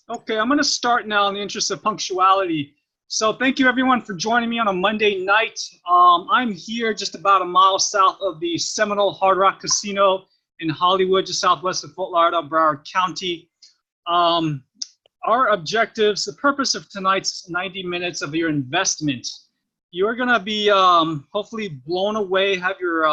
Okay, I'm going to start now in the interest of punctuality. So thank you everyone for joining me on a Monday night. I'm here just about a mile south of the Seminole Hard Rock Casino in Hollywood, just southwest of Fort Lauderdale, Broward County. Our objectives, the purpose of tonight's 90 minutes of your investment, you're going to be hopefully blown away, have your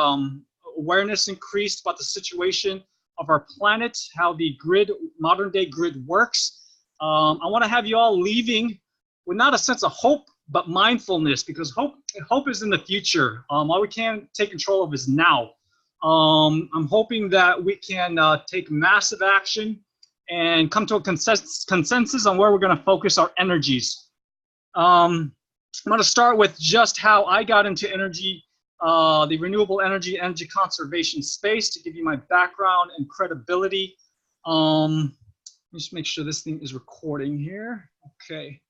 awareness increased about the situation of our planet, how the grid, modern day grid works. I want to have you all leaving with not a sense of hope, but mindfulness, because hope is in the future. All we can take control of is now. I'm hoping that we can take massive action and come to a consensus on where we're going to focus our energies. I'm going to start with just how I got into energy, the renewable energy conservation space, to give you my background and credibility. Just make sure this thing is recording here. Okay.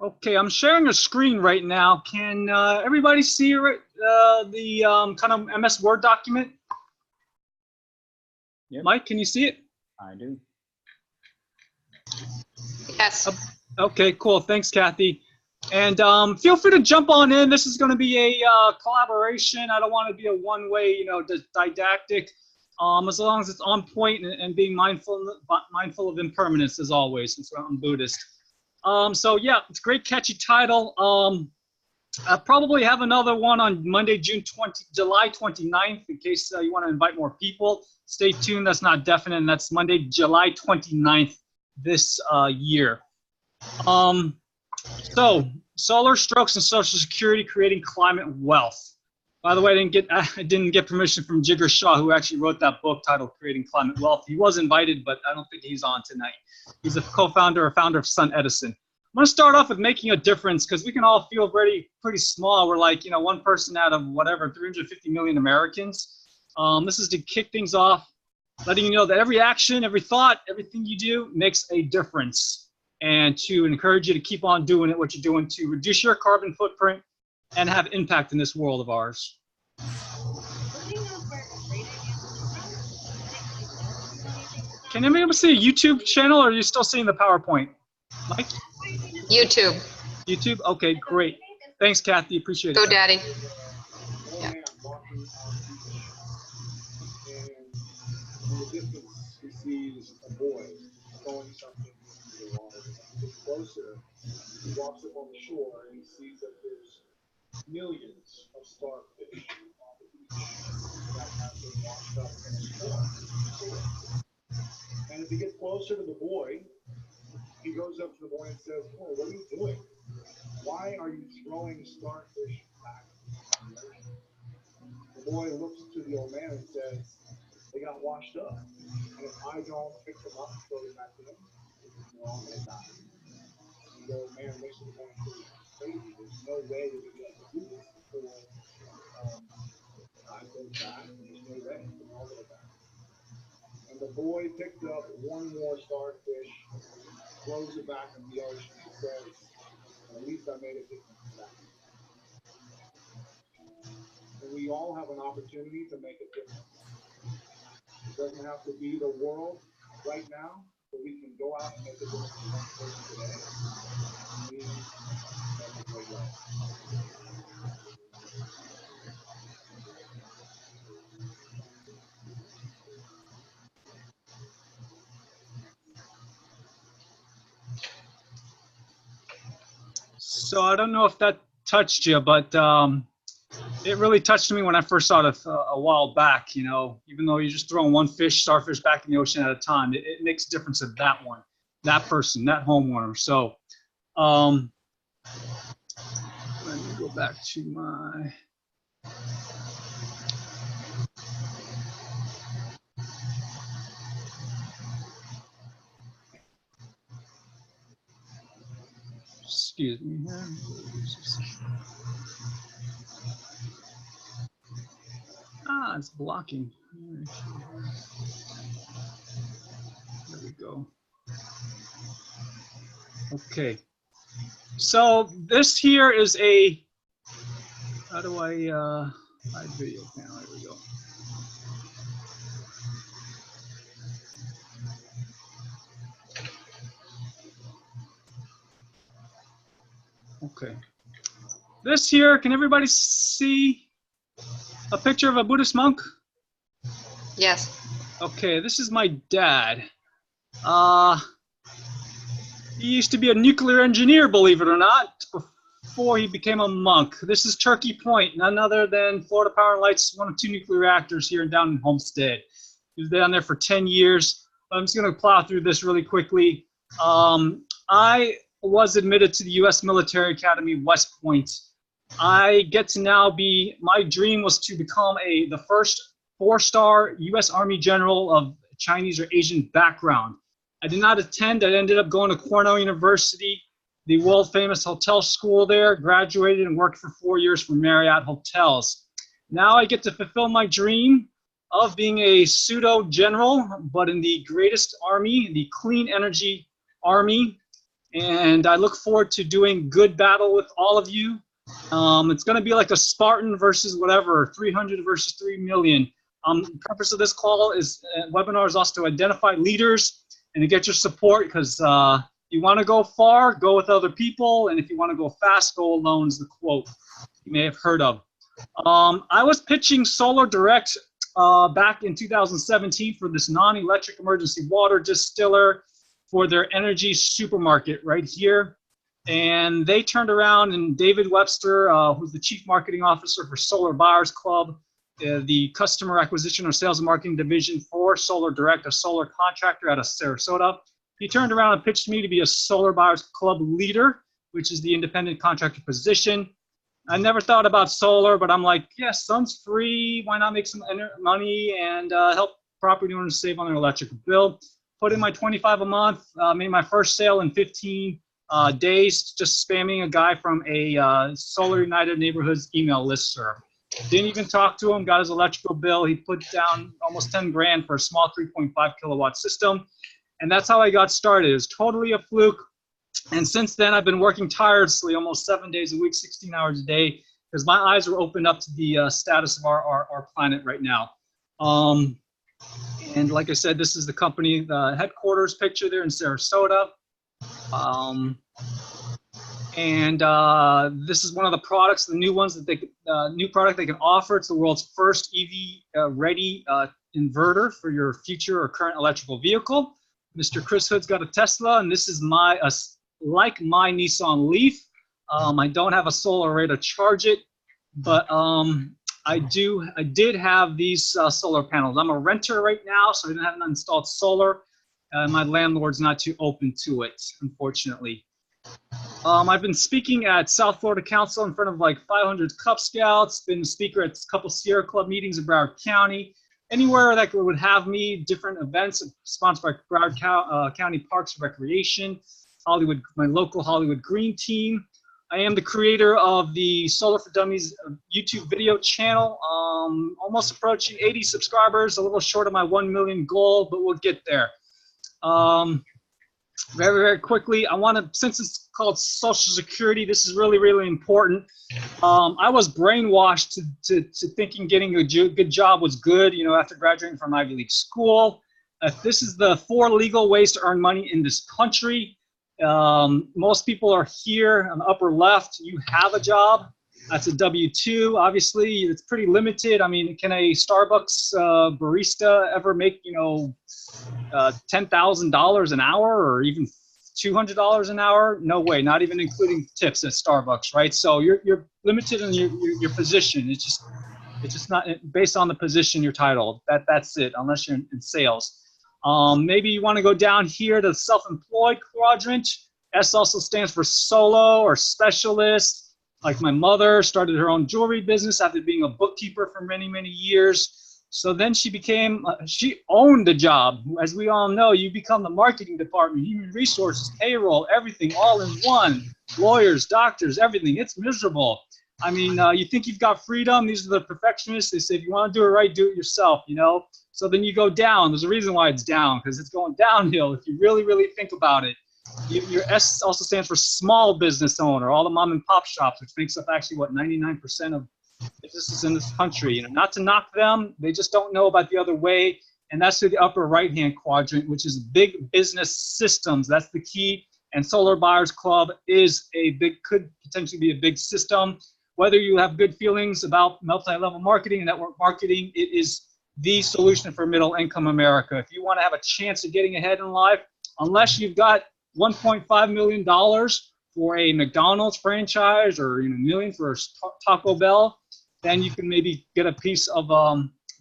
Okay, I'm sharing a screen right now. Can everybody see the kind of MS Word document? Yep. Mike, can you see it? I do. Yes. Okay, cool. Thanks, Kathy. And feel free to jump on in. This is going to be a collaboration. I don't want to be a one-way, didactic. As long as it's on point and being mindful of impermanence, as always, since I'm Buddhist. So yeah, it's a great catchy title. I'll probably have another one on Monday, July 29th, in case you want to invite more people. Stay tuned. That's not definite, and that's Monday, July 29th this year. So solar strokes and Social Security creating climate wealth. By the way, I didn't get permission from Jigar Shah, who actually wrote that book titled Creating Climate Wealth. He was invited, but I don't think he's on tonight. He's a co-founder or founder of Sun Edison. I'm going to start off with making a difference, because we can all feel pretty small. We're like, one person out of whatever, 350 million Americans. This is to kick things off, letting you know that every action, every thought, everything you do makes a difference, and to encourage you to keep on doing it, what you're doing to reduce your carbon footprint and have impact in this world of ours. Can anybody see a YouTube channel, or are you still seeing the PowerPoint? Mike? YouTube. YouTube? Okay, great. Thanks, Kathy. Appreciate it. Go, Daddy. Yeah. In the distance, he sees a boy throwing something into the water. As he gets closer, he walks up on the shore and he sees that there's millions of starfish on the beach that have been washed up in a storm. And as he gets closer to the boy, he goes up to the boy and says, "Oh, what are you doing? Why are you throwing starfish back in the ocean?" The boy looks to the old man and says, "They got washed up. And if I don't pick them up and throw them back to them, they're all going to die." And the old man looks at the boy and says, "Crazy. There's no way that we're going to do this before I go back. There's no way. They're all going to die." And the boy picked up one more starfish, throws it back in the ocean, and says, "At least I made a difference back." And we all have an opportunity to make a difference. It doesn't have to be the world right now, but we can go out and make a difference for one person today. And we make a great life. So I don't know if that touched you, but it really touched me when I first saw it a while back. Even though you're just throwing one starfish back in the ocean at a time, it makes a difference to that one, that person, that homeowner. So let me go back to my. Excuse me here. It's blocking. There we go. Okay. So this here is a, how do I hide video panel? There we go. Okay. This here, can everybody see a picture of a Buddhist monk? Yes. Okay, this is my dad. He used to be a nuclear engineer, believe it or not, before he became a monk. This is Turkey Point, none other than Florida Power and Light's one of 2 nuclear reactors here down in Homestead. He was down there for 10 years. I'm just going to plow through this really quickly. I was admitted to the U.S. Military Academy, West Point. I get to now be, my dream was to become the first 4-star U.S. Army general of Chinese or Asian background. I did not attend. I ended up going to Cornell University, the world-famous hotel school there, graduated and worked for 4 years for Marriott Hotels. Now I get to fulfill my dream of being a pseudo-general, but in the greatest army, the clean energy army, and I look forward to doing good battle with all of you. It's going to be like a Spartan versus whatever, 300 versus 3 million. The purpose of this call is webinar is also to identify leaders and to get your support, because you want to go far, go with other people, and if you want to go fast, go alone is the quote you may have heard of. I was pitching Solar Direct back in 2017 for this non-electric emergency water distiller for their energy supermarket right here. And they turned around, and David Webster, who's the Chief Marketing Officer for Solar Buyers Club, the customer acquisition or sales and marketing division for Solar Direct, a solar contractor out of Sarasota. He turned around and pitched me to be a Solar Buyers Club leader, which is the independent contractor position. I never thought about solar, but I'm like, yes, sun's free. Why not make some money and help property owners save on their electric bill? Put in my $25 a month, made my first sale in 15 days, just spamming a guy from a Solar United Neighborhoods email listserv. Didn't even talk to him, got his electrical bill. He put down almost 10 grand for a small 3.5 kilowatt system. And that's how I got started. It was totally a fluke. And since then, I've been working tirelessly, almost 7 days a week, 16 hours a day, because my eyes were opened up to the status of our planet right now. And like I said, this is the company, the headquarters picture there in Sarasota. This is one of the products, the new ones that new product they can offer. It's the world's first EV ready inverter for your future or current electrical vehicle. Mr. Chris Hood's got a Tesla, and this is like my Nissan Leaf. I don't have a solar array to charge it, but I did have these solar panels. I'm a renter right now, so I haven't installed solar. My landlord's not too open to it, unfortunately. I've been speaking at South Florida Council in front of like 500 Cub Scouts, been a speaker at a couple Sierra Club meetings in Broward County. Anywhere that would have me, different events sponsored by Broward County Parks and Recreation, Hollywood, my local Hollywood Green team. I am the creator of the Solar for Dummies YouTube video channel. Almost approaching 80 subscribers, a little short of my 1 million goal, but we'll get there. Very, very quickly, I want to, since it's called Social Security, this is really, really important. I was brainwashed to thinking getting a good job was good, you know, after graduating from Ivy League school. This is the 4 legal ways to earn money in this country. Most people are here on the upper left. You have a job. That's a W-2. Obviously, it's pretty limited. I mean, can a Starbucks barista ever make, you know, $10,000 an hour or even $200 an hour? No way. Not even including tips at Starbucks, right? So you're limited in your position. It's just not based on the position you're titled. That's it, unless you're in sales. Maybe you want to go down here to the self-employed quadrant. S also stands for solo or specialist. Like my mother started her own jewelry business after being a bookkeeper for many, many years. So then she owned the job. As we all know, you become the marketing department, human resources, payroll, everything all in one. Lawyers, doctors, everything. It's miserable. I mean, you think you've got freedom. These are the perfectionists. They say, if you want to do it right, do it yourself, you know? So then you go down. There's a reason why it's down, because it's going downhill if you really, really think about it. Your S also stands for small business owner, all the mom and pop shops, which makes up actually, what, 99% of businesses in this country. You know, not to knock them, they just don't know about the other way. And that's to the upper right-hand quadrant, which is big business systems. That's the key. And Solar Buyers Club could potentially be a big system. Whether you have good feelings about multi-level marketing and network marketing, it is the solution for middle-income America. If you want to have a chance of getting ahead in life, unless you've got $1.5 million for a McDonald's franchise, or $1 million for a Taco Bell, then you can maybe get a piece of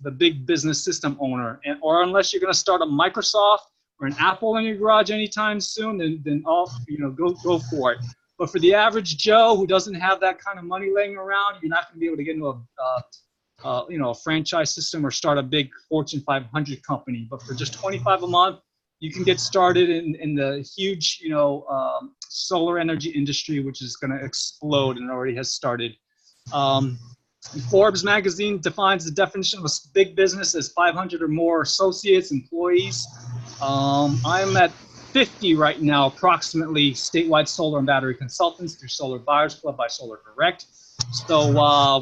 the big business system owner. Or unless you're going to start a Microsoft or an Apple in your garage anytime soon, then go for it. But for the average Joe who doesn't have that kind of money laying around, you're not going to be able to get into a franchise system or start a big Fortune 500 company. But for just $25 a month, you can get started in the huge, solar energy industry, which is going to explode and already has started. Forbes magazine defines the definition of a big business as 500 or more associates, employees. I'm at 50 right now, approximately, statewide solar and battery consultants through Solar Buyers Club by Solar Direct. So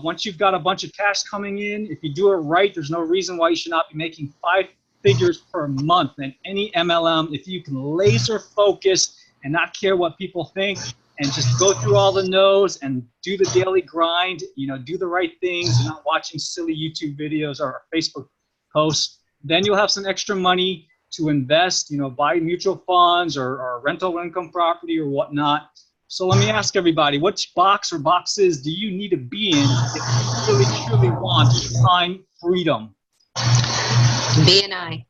once you've got a bunch of cash coming in, if you do it right, there's no reason why you should not be making 5 figures per month in any MLM. If you can laser focus and not care what people think, and just go through all the no's and do the daily grind, do the right things, and not watching silly YouTube videos or Facebook posts, then you'll have some extra money to invest, buy mutual funds or rental income property or whatnot. So let me ask everybody, which box or boxes do you need to be in if you really, truly want time freedom? BNI.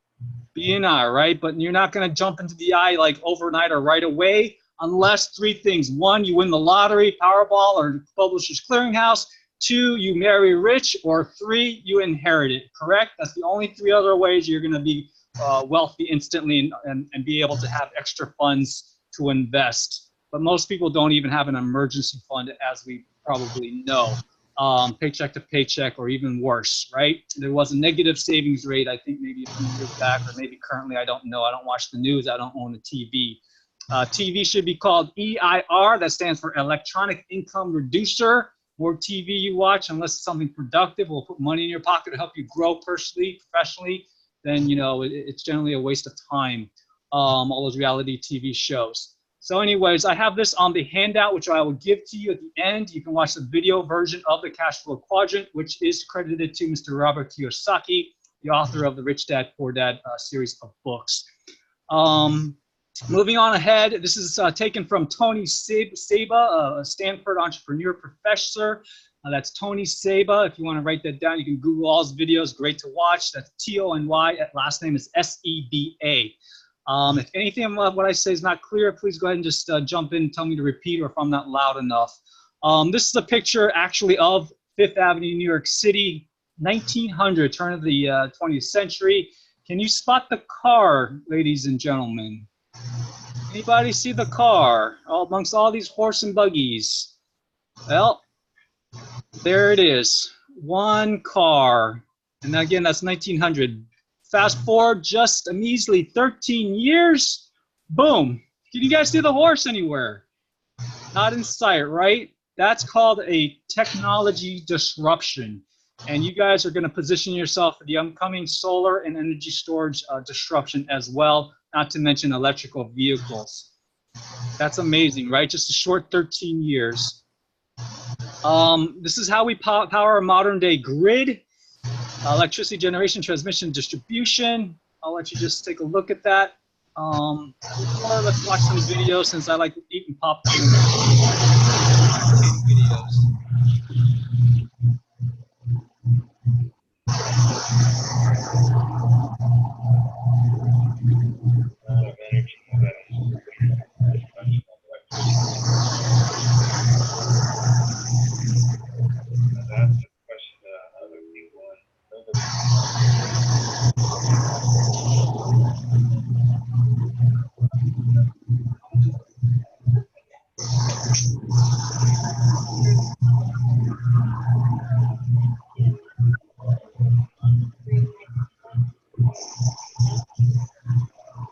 BNI, right? But you're not going to jump into the I like overnight or right away, unless 3 things. 1, you win the lottery, Powerball, or Publishers Clearinghouse. 2, you marry rich. Or 3, you inherit it, correct? That's the only 3 other ways you're going to be wealthy instantly and be able to have extra funds to invest. But most people don't even have an emergency fund, as we probably know, paycheck to paycheck, or even worse, right? There was a negative savings rate, I think maybe a few years back, or maybe currently, I don't know. I don't watch the news. I don't own a TV. TV should be called EIR. That stands for Electronic Income Reducer. More TV you watch, unless it's something productive, will put money in your pocket to help you grow personally, professionally, then it's generally a waste of time, all those reality TV shows. So anyways, I have this on the handout, which I will give to you at the end. You can watch the video version of the cash flow quadrant, which is credited to Mr. Robert Kiyosaki, the author of the Rich Dad, Poor Dad series of books. Moving on ahead, this is taken from Tony Seba, a Stanford entrepreneur professor. That's Tony Seba. If you want to write that down, you can Google all his videos. Great to watch. That's Tony. Last name is Seba. If anything of what I say is not clear, please go ahead and just jump in and tell me to repeat, or if I'm not loud enough. This is a picture actually of Fifth Avenue, New York City, 1900, turn of the 20th century. Can you spot the car, ladies and gentlemen? Anybody see the car amongst all these horse and buggies? Well, there it is. One car. And again, that's 1900. Fast forward just a measly 13 years. Boom. Can you guys see the horse anywhere? Not in sight, right? That's called a technology disruption. And you guys are going to position yourself for the upcoming solar and energy storage disruption as well, not to mention electrical vehicles. That's amazing, right? Just a short 13 years. This is how we power a modern day grid. Electricity generation, transmission, distribution. I'll let you just take a look at that. Or let's watch some videos, since I like eating popcorn videos.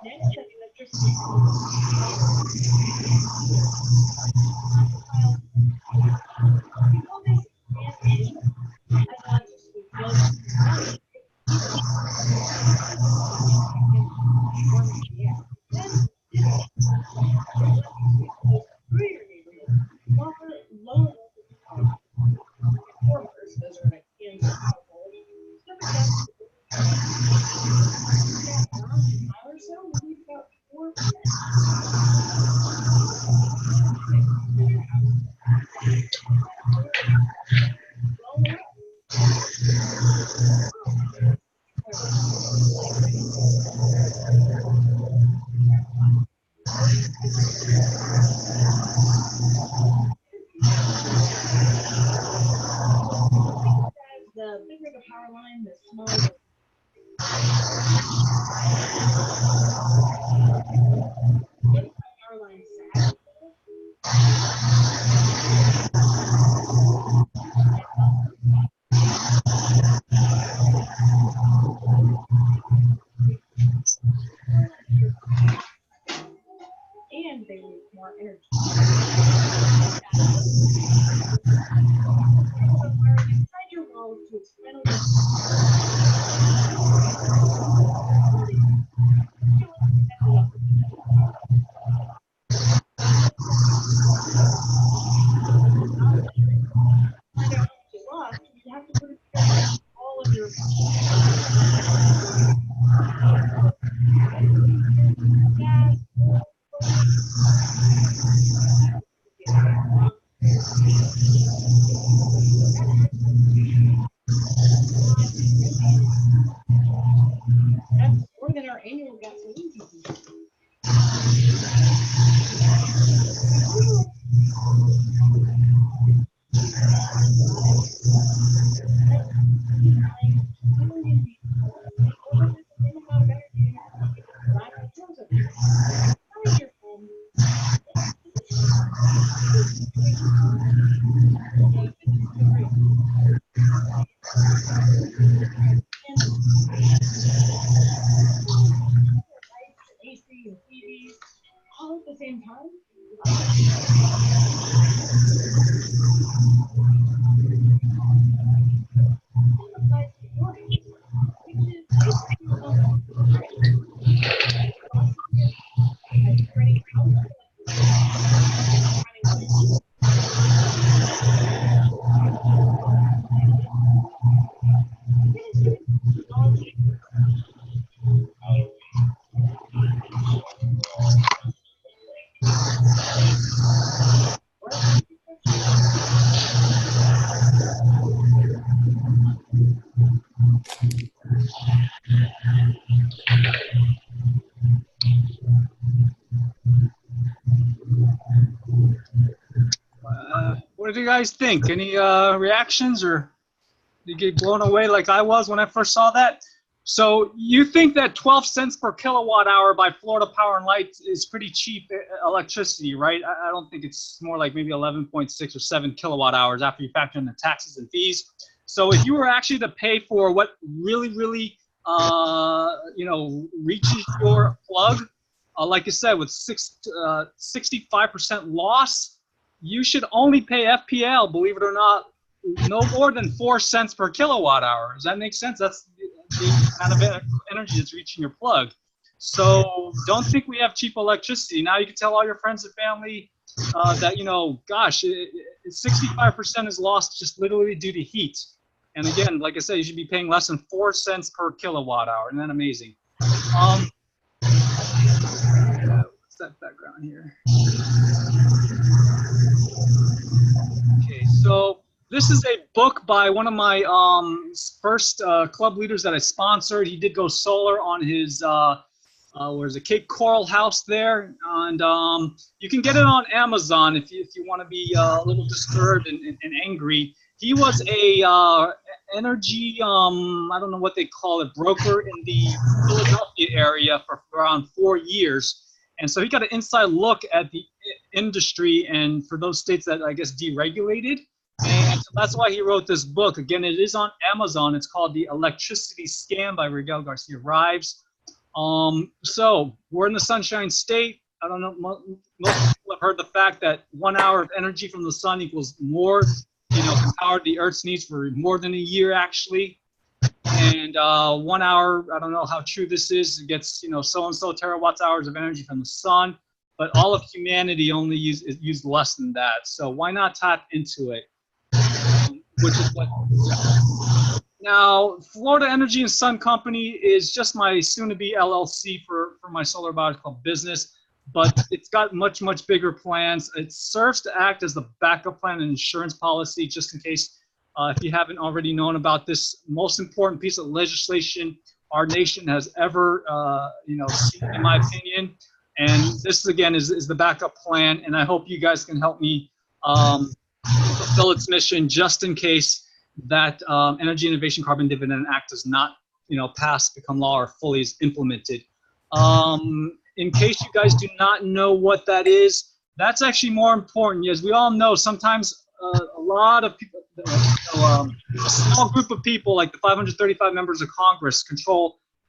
Next, the electricity. Before this transmission, I thought this was just then through your neighborhood, offer lower reformers, those are like Kansas household, step down hour or so, maybe about 4%. The bigger the power line, the smaller the power line sag. And they use more energy. Inside your walls to expand you have to put it together all of your gas, that's more than our annual gasoline usage. All at the same time. What do you guys think? Any reactions, or did you get blown away like I was when I first saw that? So you think that 12 cents per kilowatt hour by Florida Power and Light is pretty cheap electricity, right? I don't think it's more like maybe 11.6 or 7 kilowatt hours after you factor in the taxes and fees. So if you were actually to pay for what really, reaches your plug, like you said, with 65% loss, you should only pay FPL, believe it or not, no more than 4 cents per kilowatt hour. Does that make sense? That's the kind of energy that's reaching your plug. So don't think we have cheap electricity. Now you can tell all your friends and family that, gosh, 65% is lost just literally due to heat. And again, like I said, you should be paying less than 4 cents per kilowatt hour. Isn't that amazing? What's that background here? Okay, so this is a book by one of my first club leaders that I sponsored. He did go solar on his, where's the Cape Coral house there, and you can get it on Amazon if you want to be a little disturbed and angry. He was a energy, I don't know what they call it, broker in the Philadelphia area for around 4 years. And so he got an inside look at the industry, and for those states that I guess deregulated, And so that's why he wrote this book. Again, it is on Amazon. It's called The Electricity Scam by Miguel Garcia Rives. So we're in the Sunshine State. I don't know, most people have heard the fact that 1 hour of energy from the sun equals more, can power the Earth's needs for more than a year, actually. And 1 hour, I don't know how true this is, it gets, so-and-so terawatts hours of energy from the sun, but all of humanity only used less than that. So why not tap into it? Which is what. Now, Florida Energy and Sun Company is just my soon-to-be LLC for my solar biotic club business, but it's got much, much bigger plans. It serves to act as the backup plan and insurance policy, just in case if you haven't already known about this most important piece of legislation our nation has ever, seen, in my opinion. And this, again, is the backup plan, and I hope you guys can help me fulfill its mission, just in case that Energy Innovation Carbon Dividend Act does not, pass, become law, or fully is implemented. In case you guys do not know what that is, that's actually more important. As we all know, sometimes a lot of people, a small group of people, like the 535 members of Congress,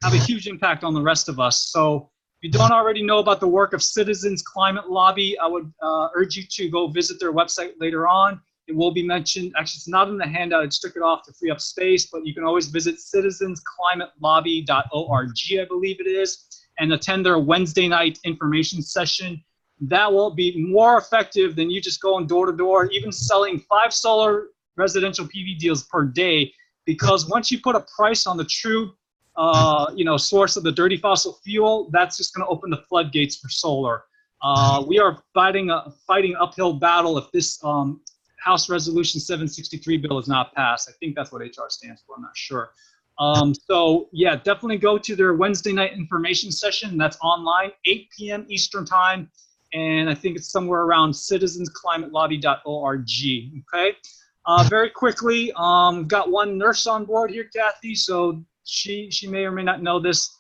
have a huge impact on the rest of us. So if you don't already know about the work of Citizens Climate Lobby, I would urge you to go visit their website later on. It will be mentioned. Actually, it's not in the handout. I just took it off to free up space, but you can always visit citizensclimatelobby.org, I believe it is, and attend their Wednesday night information session. That will be more effective than you just going door to door, even selling 5 solar residential PV deals per day, because once you put a price on the true source of the dirty fossil fuel, that's just going to open the floodgates for solar. We are fighting uphill battle if this House Resolution 763 bill is not passed. I think that's what HR stands for. I'm not sure. So yeah, definitely go to their Wednesday night information session. That's online, 8 p.m. Eastern time. And I think it's somewhere around citizensclimatelobby.org. Okay. Very quickly, we've got one nurse on board here, Kathy. So she may or may not know this.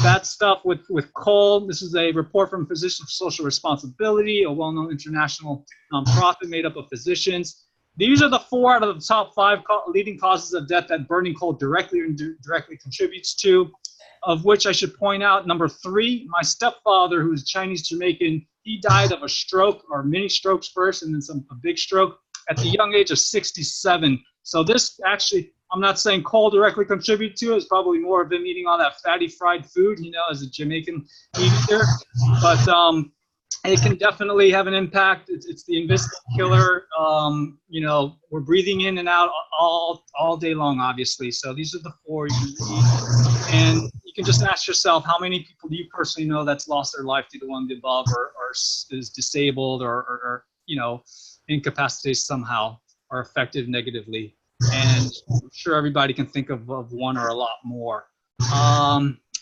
Bad stuff with coal. This is a report from Physicians for Social Responsibility, a well-known international nonprofit made up of physicians. These are the 4 out of the top 5 leading causes of death that burning coal directly or indirectly contributes to, of which I should point out, number 3, my stepfather, who's Chinese Jamaican, he died of a stroke, or mini strokes first, and then a big stroke at the young age of 67. So this actually, I'm not saying coal directly contribute to it. It's probably more of him eating all that fatty fried food, as a Jamaican meat eater. But it can definitely have an impact. It's the invisible killer. We're breathing in and out all day long, obviously. So these are the 4 you can read. And you can just ask yourself, how many people do you personally know that's lost their life due to one of the above, or is disabled, or incapacitated somehow, or affected negatively? And I'm sure everybody can think of one or a lot more.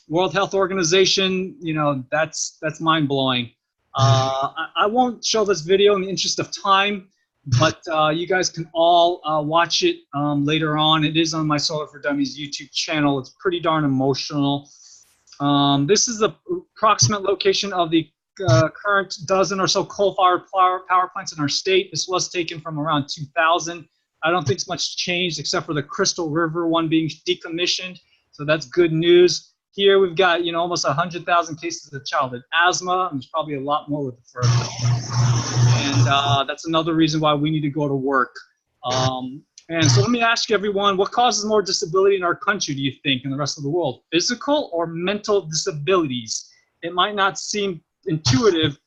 World Health Organization, that's mind-blowing. I won't show this video in the interest of time, but you guys can all watch it later on. It is on my Solar for Dummies YouTube channel. It's pretty darn emotional. This is the approximate location of the current dozen or so coal-fired power plants in our state. This was taken from around 2000. I don't think much changed except for the Crystal River one being decommissioned. So that's good news. Here we've got, almost 100,000 cases of childhood asthma, and there's probably a lot more with the further. And that's another reason why we need to go to work. And so let me ask you, everyone, what causes more disability in our country, do you think, and the rest of the world? Physical or mental disabilities? It might not seem intuitive,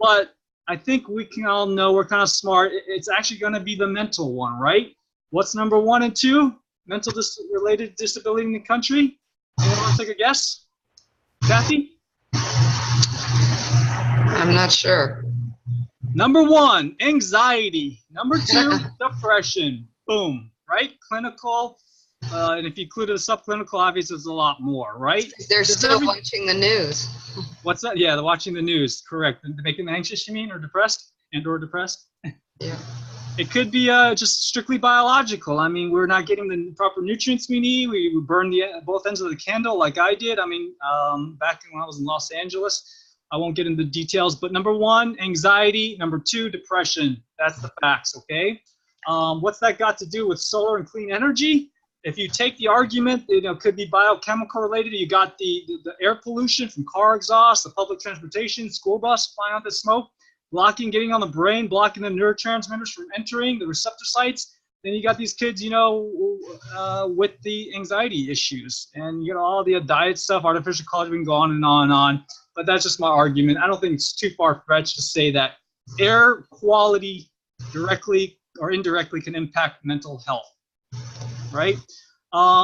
but I think we can all know, we're kind of smart. It's actually going to be the mental one, right? What's number 1 and 2? Mental related disability in the country? Anyone want to take a guess? Kathy? I'm not sure. Number 1, anxiety. Number 2, depression. Boom, right? Clinical. And if you include the subclinical, obviously there's a lot more, right? They're still watching the news. What's that? Yeah, they're watching the news, correct. To make them anxious, you mean, or depressed? Or depressed? Yeah. It could be just strictly biological. I mean, we're not getting the proper nutrients we need. We burn both ends of the candle like I did. I mean, back when I was in Los Angeles. I won't get into details, but number 1, anxiety. Number 2, depression. That's the facts, okay? What's that got to do with solar and clean energy? If you take the argument, could be biochemical related. You got the air pollution from car exhaust, the public transportation, school bus flying out the smoke, getting on the brain, blocking the neurotransmitters from entering the receptor sites. Then you got these kids, with the anxiety issues, and all the diet stuff, artificial colors. We can go on and on and on. But that's just my argument. I don't think it's too far-fetched to say that air quality directly or indirectly can impact mental health, right?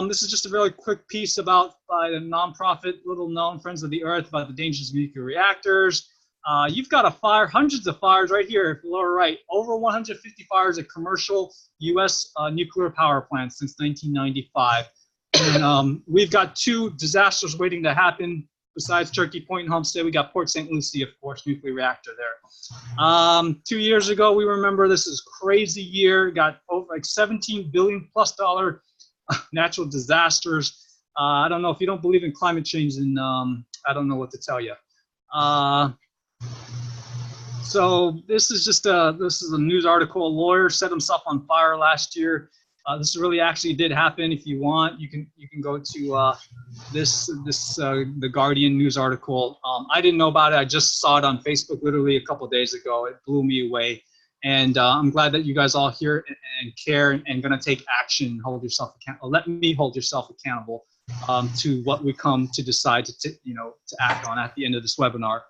This is just a really quick piece by the nonprofit, little-known Friends of the Earth, about the dangers of nuclear reactors. You've got a fire, hundreds of fires right here, lower right, over 150 fires at commercial U.S. Nuclear power plants since 1995. And we've got 2 disasters waiting to happen. Besides Turkey Point and Homestead, we got Port St. Lucie, of course, nuclear reactor there. 2 years ago, we remember this is crazy year, got over like $17 billion+ natural disasters. I don't know if you don't believe in climate change, then I don't know what to tell you. So this is just a news article. A lawyer set himself on fire last year. This really actually did happen. If you want, you can go to the Guardian news article. I didn't know about it. I just saw it on Facebook literally a couple of days ago. It blew me away. And I'm glad that you guys all here and care and going to take action. Hold yourself accountable. Let me hold yourself accountable to what we come to decide to act on at the end of this webinar.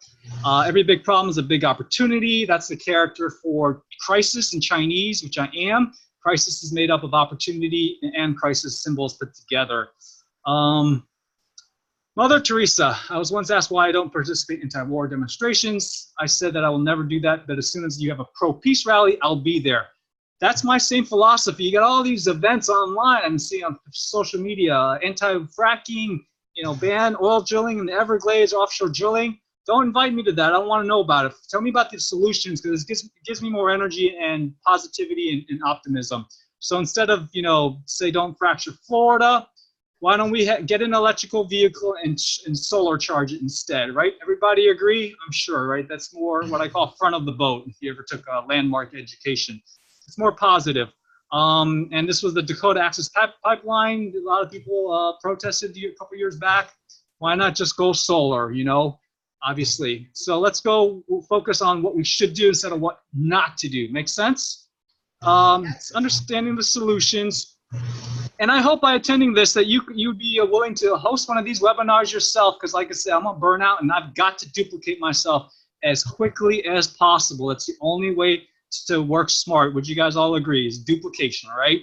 Every big problem is a big opportunity. That's the character for crisis in Chinese, which I am. Crisis is made up of opportunity and crisis symbols put together. Mother Teresa, I was once asked why I don't participate in anti-war demonstrations. I said that I will never do that, but as soon as you have a pro-peace rally, I'll be there. That's my same philosophy. You got all these events online I'm seeing on social media, anti-fracking, ban oil drilling in the Everglades, offshore drilling. Don't invite me to that. I don't want to know about it. Tell me about the solutions, because it gives me more energy and positivity and optimism. So instead of, say don't fracture Florida, why don't we get an electrical vehicle and solar charge it instead, right? Everybody agree? I'm sure, right? That's more what I call front of the boat, if you ever took a landmark education. It's more positive. And this was the Dakota Access Pipeline. A lot of people protested a couple years back. Why not just go solar, obviously. So let's go focus on what we should do instead of what not to do. Make sense? Understanding the solutions. And I hope by attending this that you'd be willing to host one of these webinars yourself, because like I said, I'm a burnout and I've got to duplicate myself as quickly as possible. It's the only way to work smart. Would you guys all agree? Is duplication, right?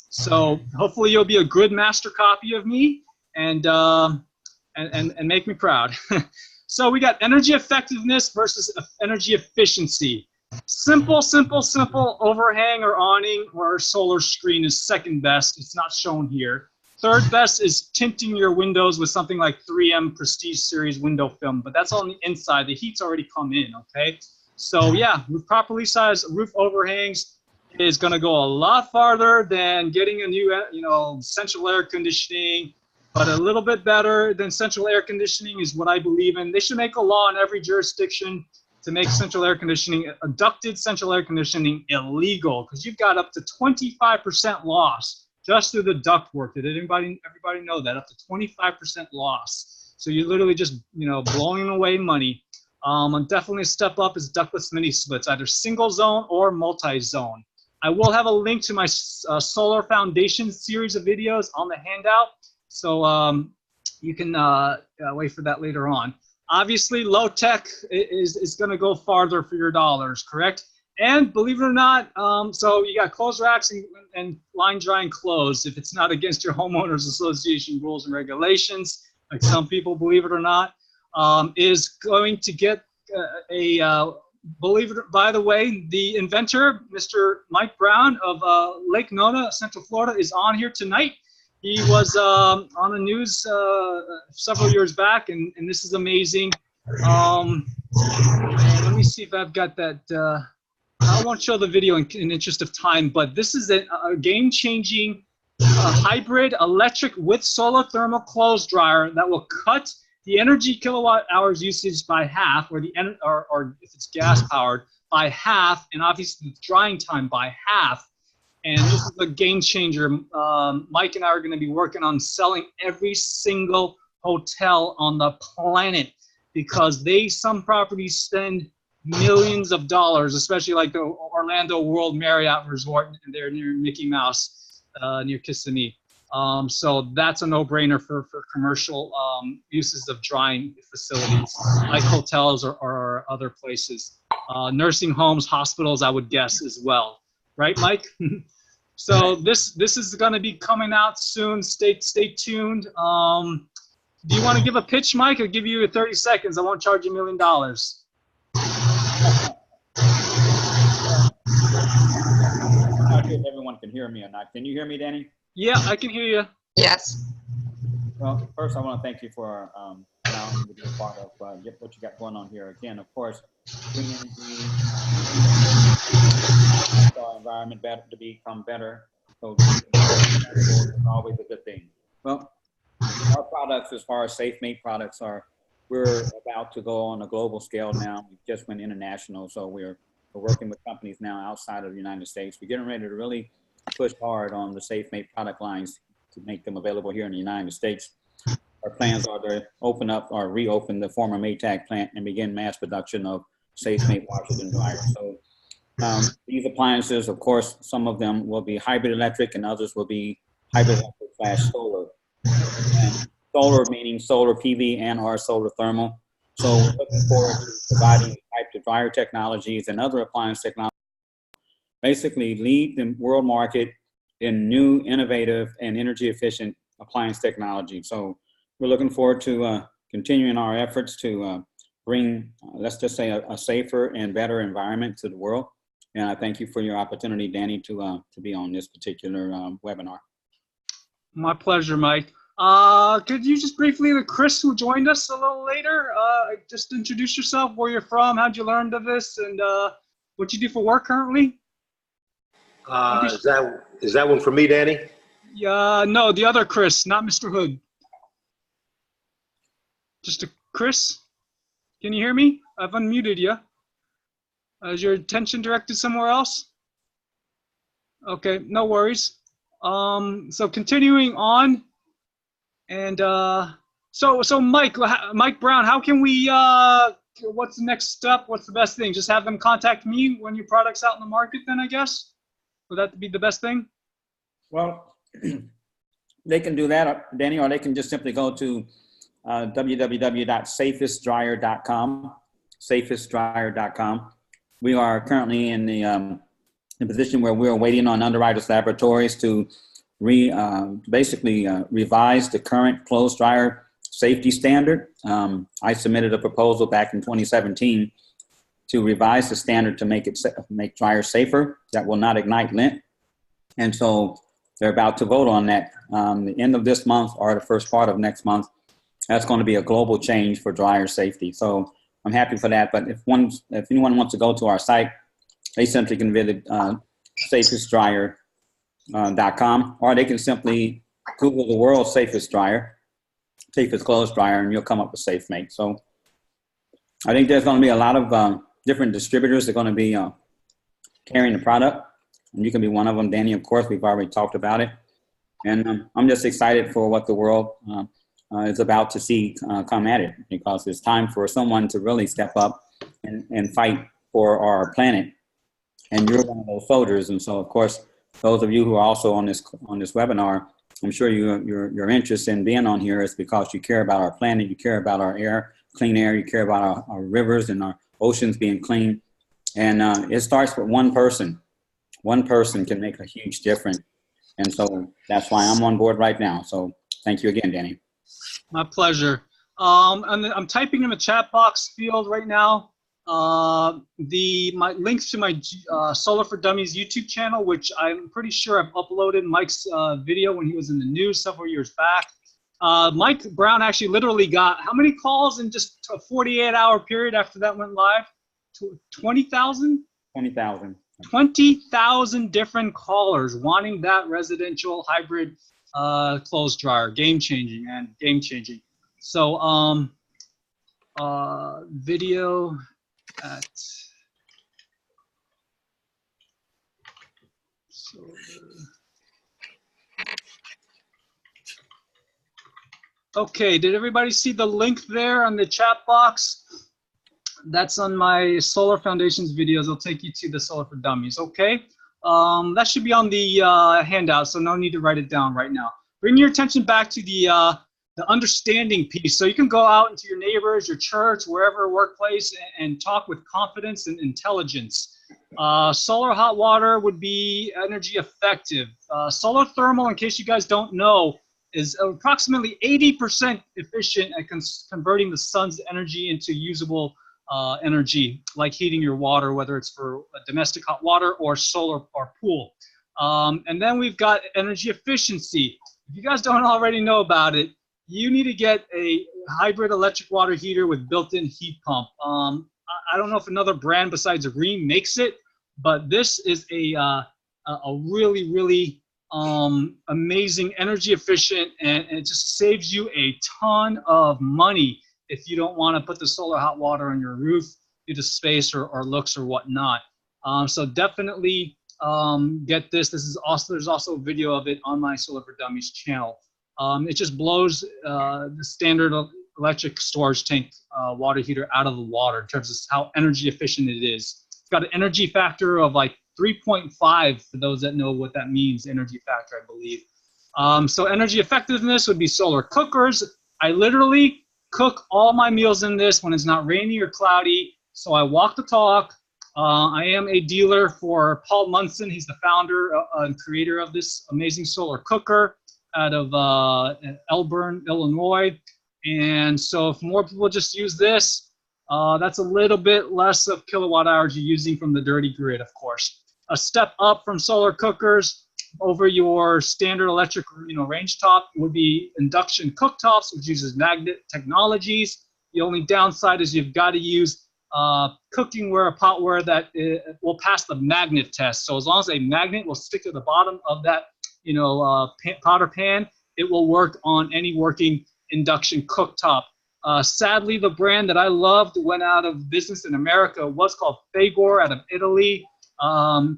So hopefully you'll be a good master copy of me and make me proud. So we got energy effectiveness versus energy efficiency. Simple overhang or awning or solar screen is second best. It's not shown here. Third best is tinting your windows with something like 3M Prestige Series window film, but that's on the inside. The heat's already come in, okay? So yeah, with properly sized roof overhangs is gonna go a lot farther than getting a new, central air conditioning, but a little bit better than central air conditioning is what I believe in. They should make a law in every jurisdiction to make central air conditioning, ducted central air conditioning, illegal, because you've got up to 25% loss just through the ductwork. Did everybody know that? Up to 25% loss. So you're literally just, blowing away money. And definitely a step up is ductless mini splits, either single zone or multi-zone. I will have a link to my solar foundation series of videos on the handout. So you can wait for that later on. Obviously, low tech is going to go farther for your dollars, correct? And believe it or not, so you got clothes racks and line drying clothes if it's not against your homeowners association rules and regulations, like some people, believe it or not, is going to get believe it, by the way, the inventor, Mr. Mike Brown of Lake Nona, Central Florida, is on here tonight. He was on the news several years back, and this is amazing. Let me see if I've got that. I won't show the video in interest of time, but this is a game-changing hybrid electric with solar thermal clothes dryer that will cut the energy kilowatt hours usage by half, or if it's gas powered, by half, and obviously the drying time by half. And this is a game changer. Mike and I are going to be working on selling every single hotel on the planet, because some properties spend millions of dollars, especially like the Orlando World Marriott Resort there near Mickey Mouse, near Kissimmee. So that's a no-brainer for commercial uses of drying facilities, like hotels or other places. Nursing homes, hospitals, I would guess as well. Right, Mike? So this is going to be coming out soon. Stay tuned. Do you want to give a pitch, Mike? I'll give you 30 seconds. I won't charge you $1 million. I'm not sure if everyone can hear me or not. Can you hear me, Danny? Yeah, I can hear you. Yes. Well, first I want to thank you for allowing me to be a part of what you got going on here. Again, of course, green energy, our environment better to become better. So it's always a good thing. Well, our products, as far as safe made products, we're about to go on a global scale now. We just went international, so we're working with companies now outside of the United States. We're getting ready to really push hard on the safe made product lines to make them available here in the United States. Our plans are to open up or reopen the former Maytag plant and begin mass production of safe made washers and dryers. So these appliances, of course, some of them will be hybrid electric and others will be hybrid electric / solar. And solar meaning solar PV and or solar thermal. So we're looking forward to providing types of dryer technologies and other appliance technologies, basically lead the world market in new, innovative, and energy efficient appliance technology. So we're looking forward to continuing our efforts to bring, let's just say, a safer and better environment to the world. And I thank you for your opportunity, Danny, to be on this particular webinar. My pleasure, Mike. Could you just briefly, Chris, who joined us a little later, just introduce yourself, where you're from, how'd you learn of this, and what you do for work currently? Is that one for me, Danny? Yeah, no, the other Chris, not Mr. Hood. Just a Chris. Can you hear me? I've unmuted you. Is your attention directed somewhere else? Okay, no worries. So continuing on, and so Mike Brown, how can we? What's the next step? What's the best thing? Just have them contact me when your product's out in the market, then I guess. Would that be the best thing? Well, they can do that, Danny, or they can just simply go to www.safestdryer.com. Safestdryer.com. We are currently in the position where we're waiting on Underwriters Laboratories to basically revise the current clothes dryer safety standard. I submitted a proposal back in 2017 to revise the standard to make dryers safer that will not ignite lint. And so they're about to vote on that the end of this month or the first part of next month. That's going to be a global change for dryer safety. So I'm happy for that. But if anyone wants to go to our site, they simply can visit safestdryer.com, or they can simply Google the world's safest dryer, safest clothes dryer, and you'll come up with SafeMate. So I think there's going to be a lot of different distributors that are going to be carrying the product. And you can be one of them, Danny. Of course, we've already talked about it. And I'm just excited for what the world is about to see come at it, because it's time for someone to really step up and fight for our planet. And you're one of those soldiers. And so, of course, those of you who are also on this webinar, I'm sure your interest in being on here is because you care about our planet, you care about our air, clean air, you care about our rivers and our oceans being clean. And it starts with one person. One person can make a huge difference. And so that's why I'm on board right now. So thank you again, Danny. My pleasure. And I'm typing in the chat box field right now my links to my Solar for Dummies YouTube channel, which I'm pretty sure I've uploaded Mike's video when he was in the news several years back. Mike Brown actually literally got how many calls in just a 48-hour period after that went live? 20,000? 20,000. 20,000 different callers wanting that residential hybrid clothes dryer. Game changing, man. Game changing. So video at Okay, did everybody see the link there on the chat box? That's on my Solar Foundations videos. It'll take you to the Solar for Dummies, okay? That should be on the handout, so no need to write it down right now. Bring your attention back to the understanding piece. So you can go out into your neighbors, your church, wherever, workplace, and talk with confidence and intelligence. Solar hot water would be energy effective. Solar thermal, in case you guys don't know, is approximately 80% efficient at converting the sun's energy into usable energy, like heating your water, whether it's for domestic hot water or solar or pool. And then we've got energy efficiency. If you guys don't already know about it, you need to get a hybrid electric water heater with built-in heat pump. I don't know if another brand besides Rheem makes it, but this is a really, really amazing, energy efficient, and it just saves you a ton of money if you don't want to put the solar hot water on your roof due to space or looks or whatnot. So definitely get this. There's also a video of it on my Solar for Dummies channel. It just blows the standard electric storage tank water heater out of the water in terms of how energy efficient it is. It's got an energy factor of like 3.5 for those that know what that means, energy factor, I believe. So energy effectiveness would be solar cookers. I literally cook all my meals in this when it's not rainy or cloudy, so I walk the talk. I am a dealer for Paul Munson. He's the founder and creator of this amazing solar cooker out of Elburn, Illinois. And so if more people just use this, that's a little bit less of kilowatt hours you're using from the dirty grid, of course. A step up from solar cookers over your standard electric range top would be induction cooktops, which uses magnet technologies. The only downside is you've got to use cookingware or potware that will pass the magnet test. So as long as a magnet will stick to the bottom of that pot or pan, it will work on any working induction cooktop. Sadly, the brand that I loved went out of business in America was called Fagor out of Italy. And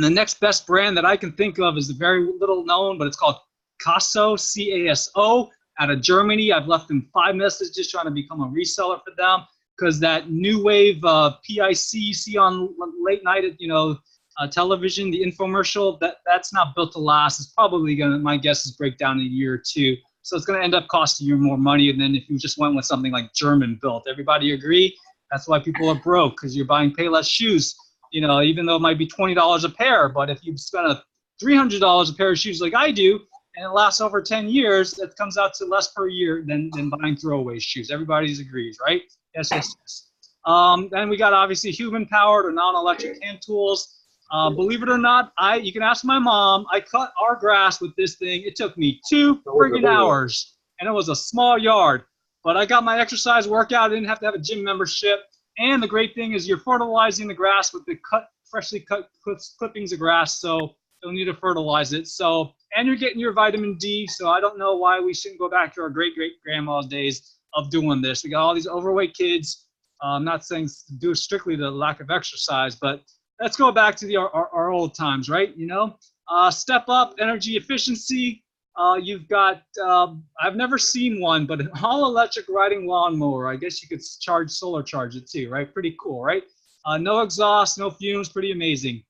the next best brand that I can think of is very little known, but it's called Caso, C-A-S-O, out of Germany. I've left them 5 messages trying to become a reseller for them because that new wave PIC you see on late night at television, the infomercial, that's not built to last. It's probably gonna, my guess is, break down in a year or two. So it's gonna end up costing you more money than if you just went with something like German built. Everybody agree? That's why people are broke, because you're buying Payless shoes. Even though it might be $20 a pair, but if you spend $300 a pair of shoes like I do, and it lasts over 10 years, it comes out to less per year than buying throwaway shoes. Everybody agrees, right? Yes, yes, yes. Then we got obviously human-powered or non-electric hand tools. Believe it or not, you can ask my mom, I cut our grass with this thing. It took me 2 friggin' hours, and it was a small yard. But I got my exercise workout. I didn't have to have a gym membership. And the great thing is you're fertilizing the grass with the freshly cut clippings of grass, so you don't need to fertilize it. So, and you're getting your vitamin D, so I don't know why we shouldn't go back to our great-great-grandma's days of doing this. We got all these overweight kids. I'm not saying due strictly to the lack of exercise, but let's go back to our old times, right? Step up, energy efficiency. You've got, I've never seen one, but an all-electric riding lawnmower. I guess you could solar charge it too, right? Pretty cool, right? No exhaust, no fumes, pretty amazing.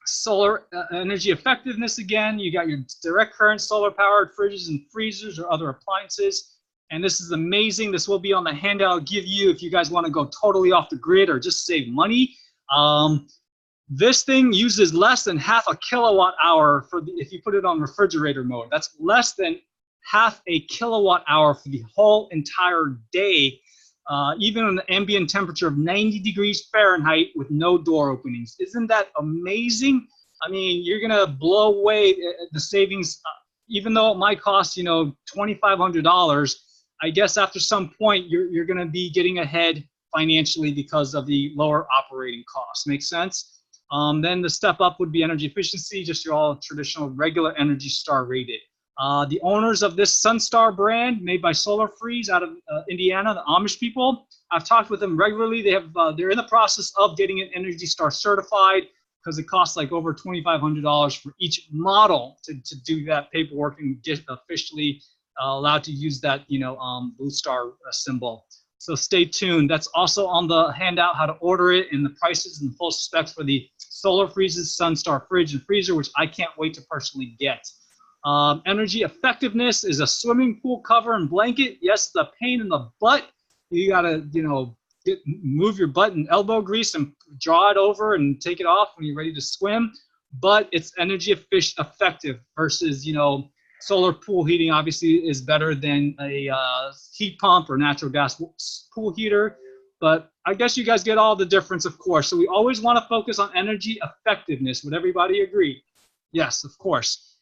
Solar energy effectiveness again. You got your direct current solar-powered fridges and freezers or other appliances. And this is amazing. This will be on the handout I'll give you if you guys want to go totally off the grid or just save money. This thing uses less than half a kilowatt hour if you put it on refrigerator mode. That's less than half a kilowatt hour for the whole entire day, even on the ambient temperature of 90 degrees Fahrenheit with no door openings. Isn't that amazing? I mean, you're gonna blow away the savings, even though it might cost $2,500. I guess after some point you're gonna be getting ahead financially because of the lower operating costs. Make sense? Then the step up would be energy efficiency, just your all traditional regular Energy Star rated. The owners of this Sunstar brand, made by Solar Freeze out of Indiana, the Amish people, I've talked with them regularly. They're in the process of getting an Energy Star certified. because it costs like over $2,500 for each model to do that paperwork and get officially allowed to use that, Blue Star symbol. So stay tuned. That's also on the handout, how to order it, and the prices and full specs for the Solar Freezes, SunStar fridge and freezer, which I can't wait to personally get. Energy effectiveness is a swimming pool cover and blanket. Yes, the pain in the butt. You gotta, move your butt and elbow grease and draw it over and take it off when you're ready to swim. But it's energy effective versus, solar pool heating obviously is better than a heat pump or natural gas pool heater. But I guess you guys get all the difference, of course. So we always want to focus on energy effectiveness. Would everybody agree? Yes, of course.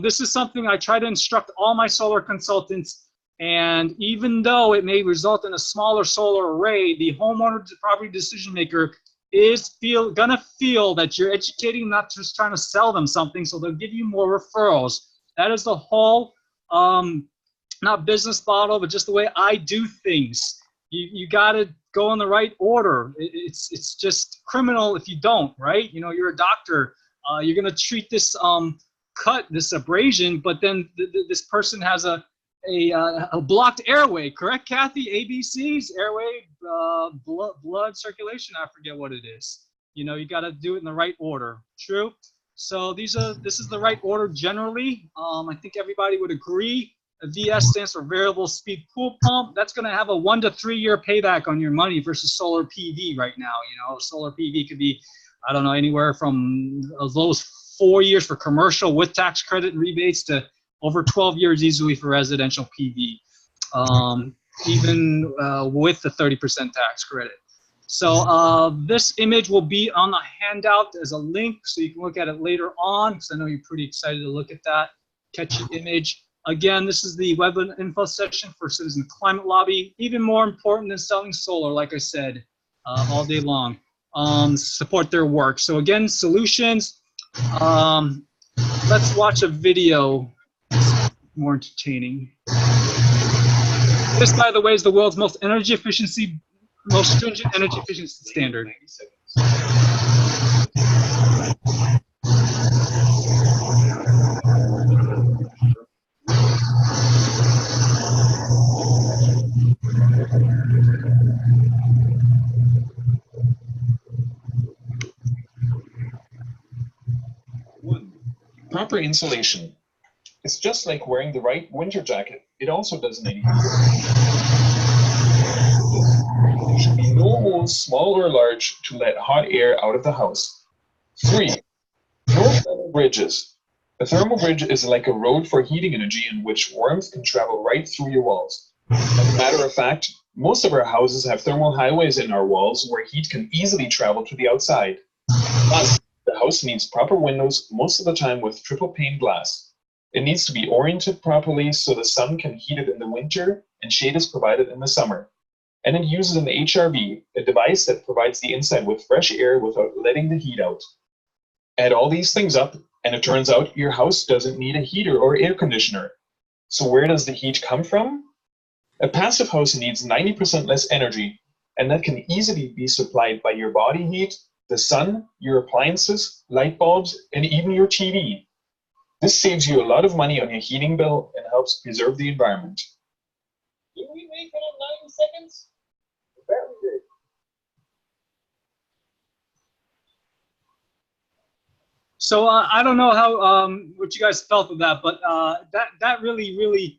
This is something I try to instruct all my solar consultants. And even though it may result in a smaller solar array, the homeowner property decision maker is gonna feel that you're educating, not just trying to sell them something. So they'll give you more referrals. That is the whole, not business model, but just the way I do things. You gotta go in the right order. It's just criminal if you don't, right? You're a doctor. You're gonna treat this cut, this abrasion, but then this person has a blocked airway, correct, Kathy? ABCs, airway, blood circulation. I forget what it is. You got to do it in the right order. True. So this is the right order generally. I think everybody would agree. A VS stands for variable speed pool pump. That's going to have a 1 to 3 year payback on your money versus solar PV right now. Solar PV could be, I don't know, anywhere from as low as 4 years for commercial with tax credit and rebates to over 12 years easily for residential PV, even with the 30% tax credit. So this image will be on the handout as a link, so you can look at it later on, because I know you're pretty excited to look at that catchy image. Again, this is the web info section for Citizen Climate Lobby. Even more important than selling solar, like I said, all day long. Support their work. So again, solutions. Let's watch a video. More entertaining. This, by the way, is the world's most stringent energy efficiency standard. Proper insulation. It's just like wearing the right winter jacket. It also doesn't need heat. There should be no holes, small or large, to let hot air out of the house. 3. No thermal bridges. A thermal bridge is like a road for heating energy in which warmth can travel right through your walls. As a matter of fact, most of our houses have thermal highways in our walls where heat can easily travel to the outside. Plus, the house needs proper windows most of the time with triple pane glass. It needs to be oriented properly so the sun can heat it in the winter and shade is provided in the summer. And it uses an HRV, a device that provides the inside with fresh air without letting the heat out. Add all these things up, and it turns out your house doesn't need a heater or air conditioner. So where does the heat come from? A passive house needs 90% less energy, and that can easily be supplied by your body heat, the sun, your appliances, light bulbs, and even your TV. This saves you a lot of money on your heating bill and helps preserve the environment. Did we make it in 9 seconds? I bet we did. So I don't know how what you guys felt of that, but that really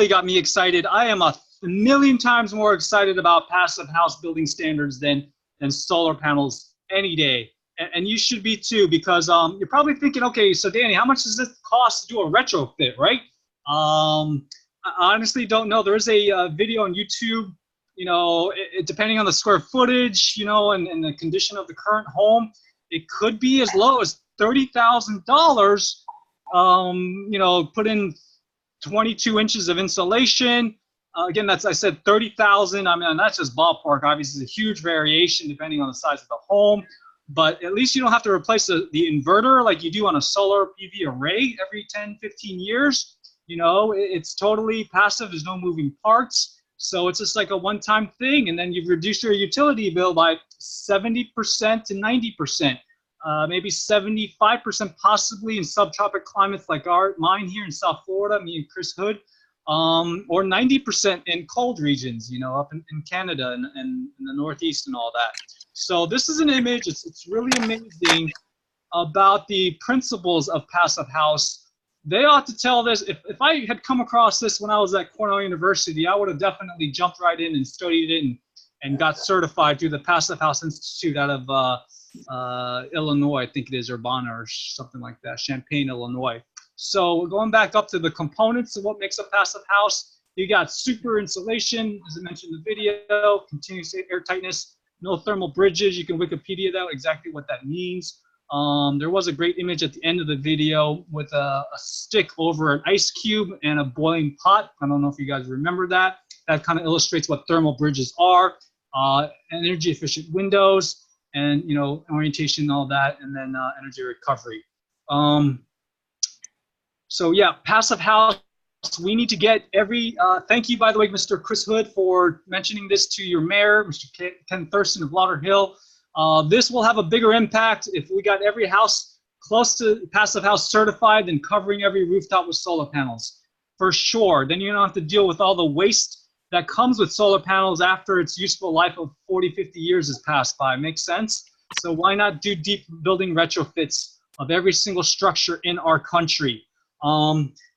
got me excited. I am a million times more excited about passive house building standards than solar panels any day. And you should be too, because you're probably thinking, okay, so Danny, how much does this cost to do a retrofit, right? I honestly don't know. There is a video on YouTube, depending on the square footage, and the condition of the current home, it could be as low as $30,000, put in 22 inches of insulation. Again, I said 30,000. I mean, that's just ballpark. Obviously, it's a huge variation depending on the size of the home. But at least you don't have to replace the inverter like you do on a solar PV array every 10, 15 years. It's totally passive. There's no moving parts. So it's just like a one-time thing. And then you've reduced your utility bill by 70% to 90%. maybe 75% possibly in subtropic climates like mine here in South Florida, me and Chris Hood, or 90% in cold regions, you know, up in Canada and in the Northeast and all that. So this is an image, it's really amazing about the principles of Passive House. They ought to tell this. If I had come across this when I was at Cornell University, I would have definitely jumped right in and studied it and got certified through the Passive House Institute out of Illinois, I think it is, Urbana or something like that, Champaign, Illinois. So going back up to the components of what makes a passive house, you got super insulation, as I mentioned in the video, continuous air tightness, no thermal bridges. You can Wikipedia that exactly what that means. There was a great image at the end of the video with a stick over an ice cube and a boiling pot. I don't know if you guys remember that. That kind of illustrates what thermal bridges are, energy efficient windows, and, you know, orientation and all that, and then energy recovery. So yeah, passive house, we need to get every, thank you, by the way, Mr. Chris Hood, for mentioning this to your mayor, Mr. Ken Thurston of Lauderhill. This will have a bigger impact if we got every house close to passive house certified than covering every rooftop with solar panels, for sure. Then you don't have to deal with all the waste that comes with solar panels after its useful life of 40, 50 years has passed by. Makes sense? So why not do deep building retrofits of every single structure in our country?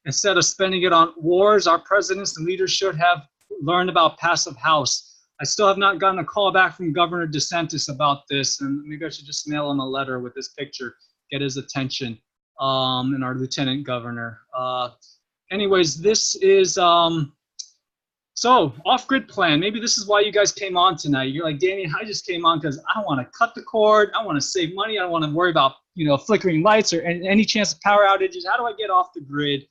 Instead of spending it on wars, our presidents and leaders should have learned about passive house. I still have not gotten a call back from Governor DeSantis about this, and maybe I should just mail him a letter with this picture, get his attention, and our lieutenant governor. Anyways, this is, so off-grid plan. Maybe this is why you guys came on tonight. You're like, Danny, I just came on because I want to cut the cord. I want to save money. I don't want to worry about, you know, flickering lights or any chance of power outages. How do I get off the grid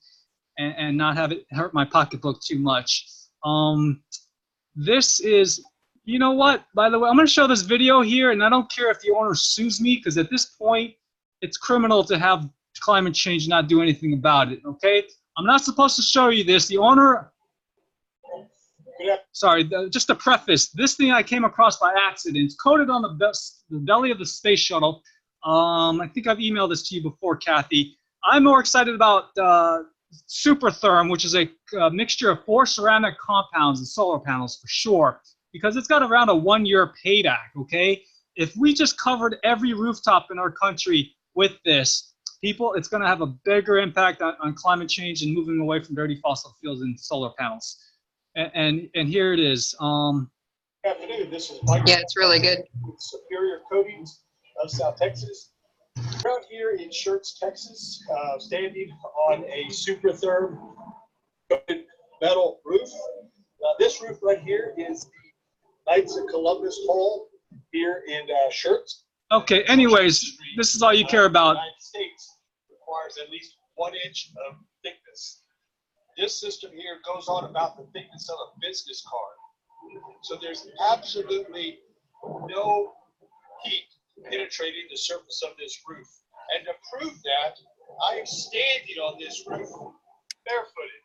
and not have it hurt my pocketbook too much? This is, you know what, by the way, I'm going to show this video here, and I don't care if the owner sues me, because at this point, it's criminal to have climate change not do anything about it, okay? I'm not supposed to show you this. The owner, sorry, just to preface, this thing I came across by accident. It's coated on the belly of the space shuttle. I think I've emailed this to you before, Kathy. I'm more excited about Supertherm, which is a mixture of 4 ceramic compounds and solar panels for sure, because it's got around a 1-year payback, okay? If we just covered every rooftop in our country with this, it's going to have a bigger impact on climate change and moving away from dirty fossil fuels and solar panels. And here it is. Good afternoon. This is Mike. Yeah, it's really good. With Superior Coatings of South Texas. We're out here in Schertz, Texas, standing on a Supertherm coated metal roof. This roof right here is the Knights of Columbus Hall here in Schertz. Okay, anyways, this is all you care about. The United States requires at least 1 inch of thickness. This system here goes on about the thickness of a business card. So there's absolutely no heat penetrating the surface of this roof. And to prove that, I am standing on this roof barefooted.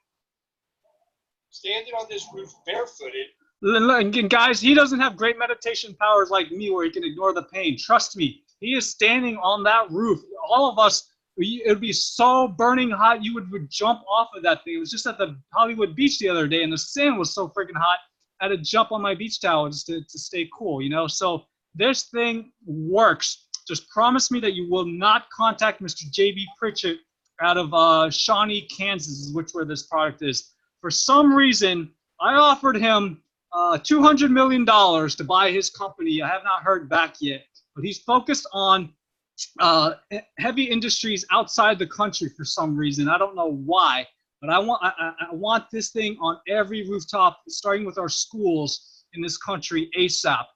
Standing on this roof barefooted. And guys, he doesn't have great meditation powers like me where he can ignore the pain. Trust me, he is standing on that roof. All of us, it would be so burning hot, you would jump off of that thing. It was just at the Hollywood beach the other day, and the sand was so freaking hot, I had to jump on my beach towel just to stay cool, you know? So this thing works. Just promise me that you will not contact Mr. J.B. Pritchett out of Shawnee, Kansas, which where this product is. For some reason, I offered him $200 million to buy his company. I have not heard back yet, but he's focused on heavy industries outside the country for some reason. I don't know why, but I want this thing on every rooftop, starting with our schools in this country ASAP.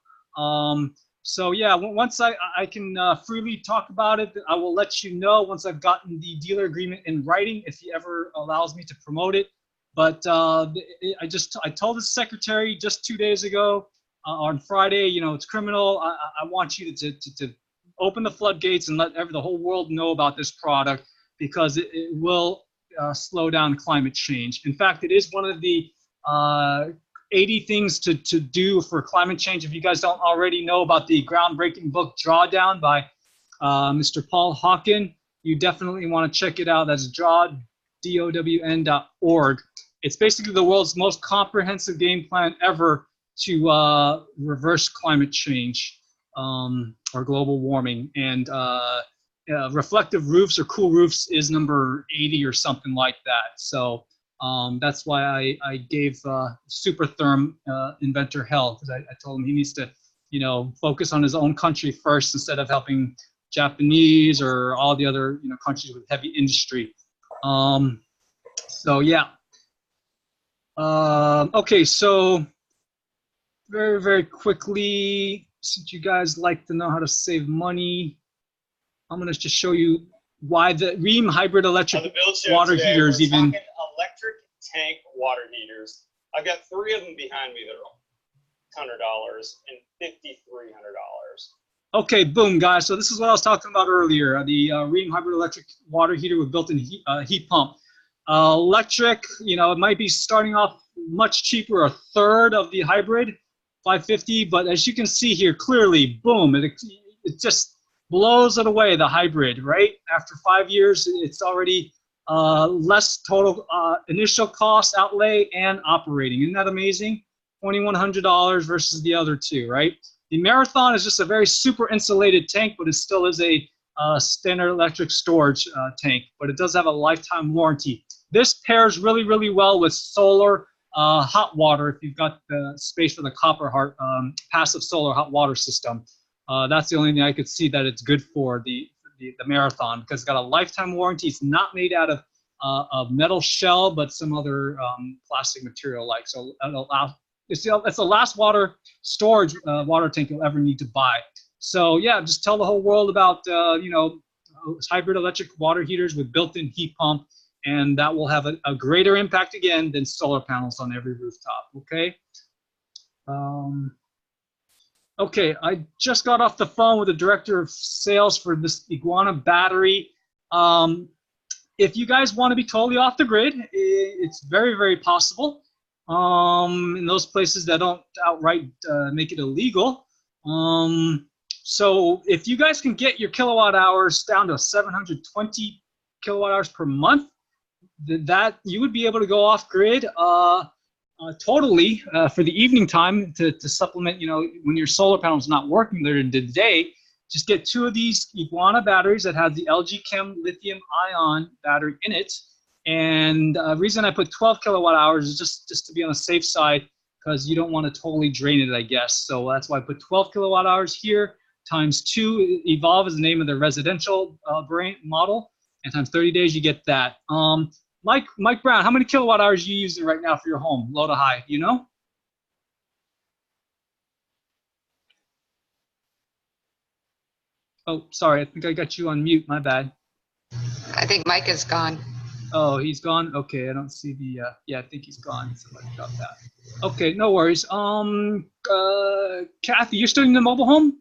So yeah, once I can freely talk about it, I will let you know once I've gotten the dealer agreement in writing, if he ever allows me to promote it. But I told the secretary just 2 days ago on Friday, you know, it's criminal. I want you to open the floodgates and let the whole world know about this product, because it will slow down climate change. In fact, it is one of the 80 things to do for climate change. If you guys don't already know about the groundbreaking book Drawdown by Mr. Paul Hawken. You definitely want to check it out. That's DOWN.org. It's basically the world's most comprehensive game plan ever to reverse climate change or global warming. And reflective roofs or cool roofs is number 80 or something like that. So that's why I gave Supertherm inventor hell, because I told him he needs to, focus on his own country first instead of helping Japanese or all the other countries with heavy industry. So yeah. Okay, so very, very quickly, since you guys like to know how to save money, I'm going to just show you why the Rheem hybrid electric water heaters even. Electric tank water heaters. I've got 3 of them behind me that are $100 and $5,300. Okay, boom, guys. So this is what I was talking about earlier. The Rheem hybrid electric water heater with built-in heat pump. Electric, it might be starting off much cheaper, a third of the hybrid, $550. But as you can see here, clearly, boom, it just blows it away, the hybrid, right? After 5 years, it's already less total initial cost outlay and operating. Isn't that amazing? $2,100 versus the other two, right? The Marathon is just a very super insulated tank, but it still is a standard electric storage tank, but it does have a lifetime warranty. This pairs really, really well with solar hot water if you've got the space for the copper heart passive solar hot water system. That's the only thing I could see that it's good for the Marathon, because it's got a lifetime warranty. It's not made out of a metal shell, but some other plastic material like. So it's the last water storage water tank you'll ever need to buy. So yeah, just tell the whole world about hybrid electric water heaters with built-in heat pump, and that will have a greater impact again than solar panels on every rooftop. Okay. Okay, I just got off the phone with the director of sales for this Iguana battery. If you guys want to be totally off the grid, it's very, very possible. In those places that don't outright make it illegal. So if you guys can get your kilowatt hours down to 720 kilowatt hours per month, that you would be able to go off grid totally for the evening time to supplement, when your solar panel's not working there in the day. Just get 2 of these Iguana batteries that have the LG Chem lithium ion battery in it. And the reason I put 12 kilowatt hours is just to be on the safe side, because you don't want to totally drain it, I guess. So that's why I put 12 kilowatt hours here times 2. Evolve is the name of the residential model, and times 30 days you get that. Mike Brown, how many kilowatt hours are you using right now for your home, low to high? You know? Oh, sorry, I think I got you on mute. My bad. I think Mike is gone. Oh, he's gone? Okay, I don't see the, yeah, I think he's gone. Somebody got that. Okay, no worries. Kathy, you're still in the mobile home?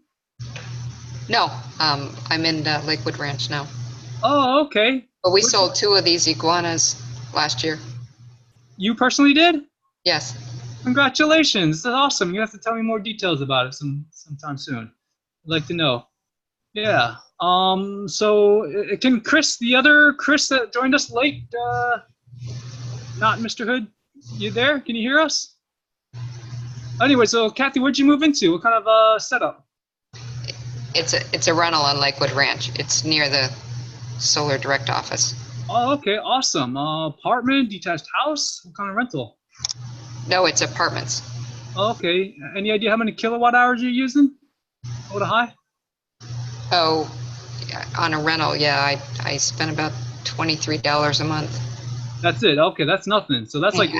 No, I'm in Lakewood Ranch now. Oh, okay. But we sold 2 of these iguanas last year. You personally did? Yes. Congratulations, that's awesome. You have to tell me more details about it sometime soon. I'd like to know. Yeah. So can Chris, the other Chris that joined us late, not Mr. Hood, you there? Can you hear us? Anyway, so Kathy, where'd you move into? What kind of setup? It's a rental on Lakewood Ranch. It's near the Solar Direct office. Oh, okay, awesome. Apartment, detached house? What kind of rental? No, it's apartments. Okay. Any idea how many kilowatt hours you're using? Low to high? Oh, on a rental, yeah, I spend about $23 a month. That's it. Okay, that's nothing. So that's like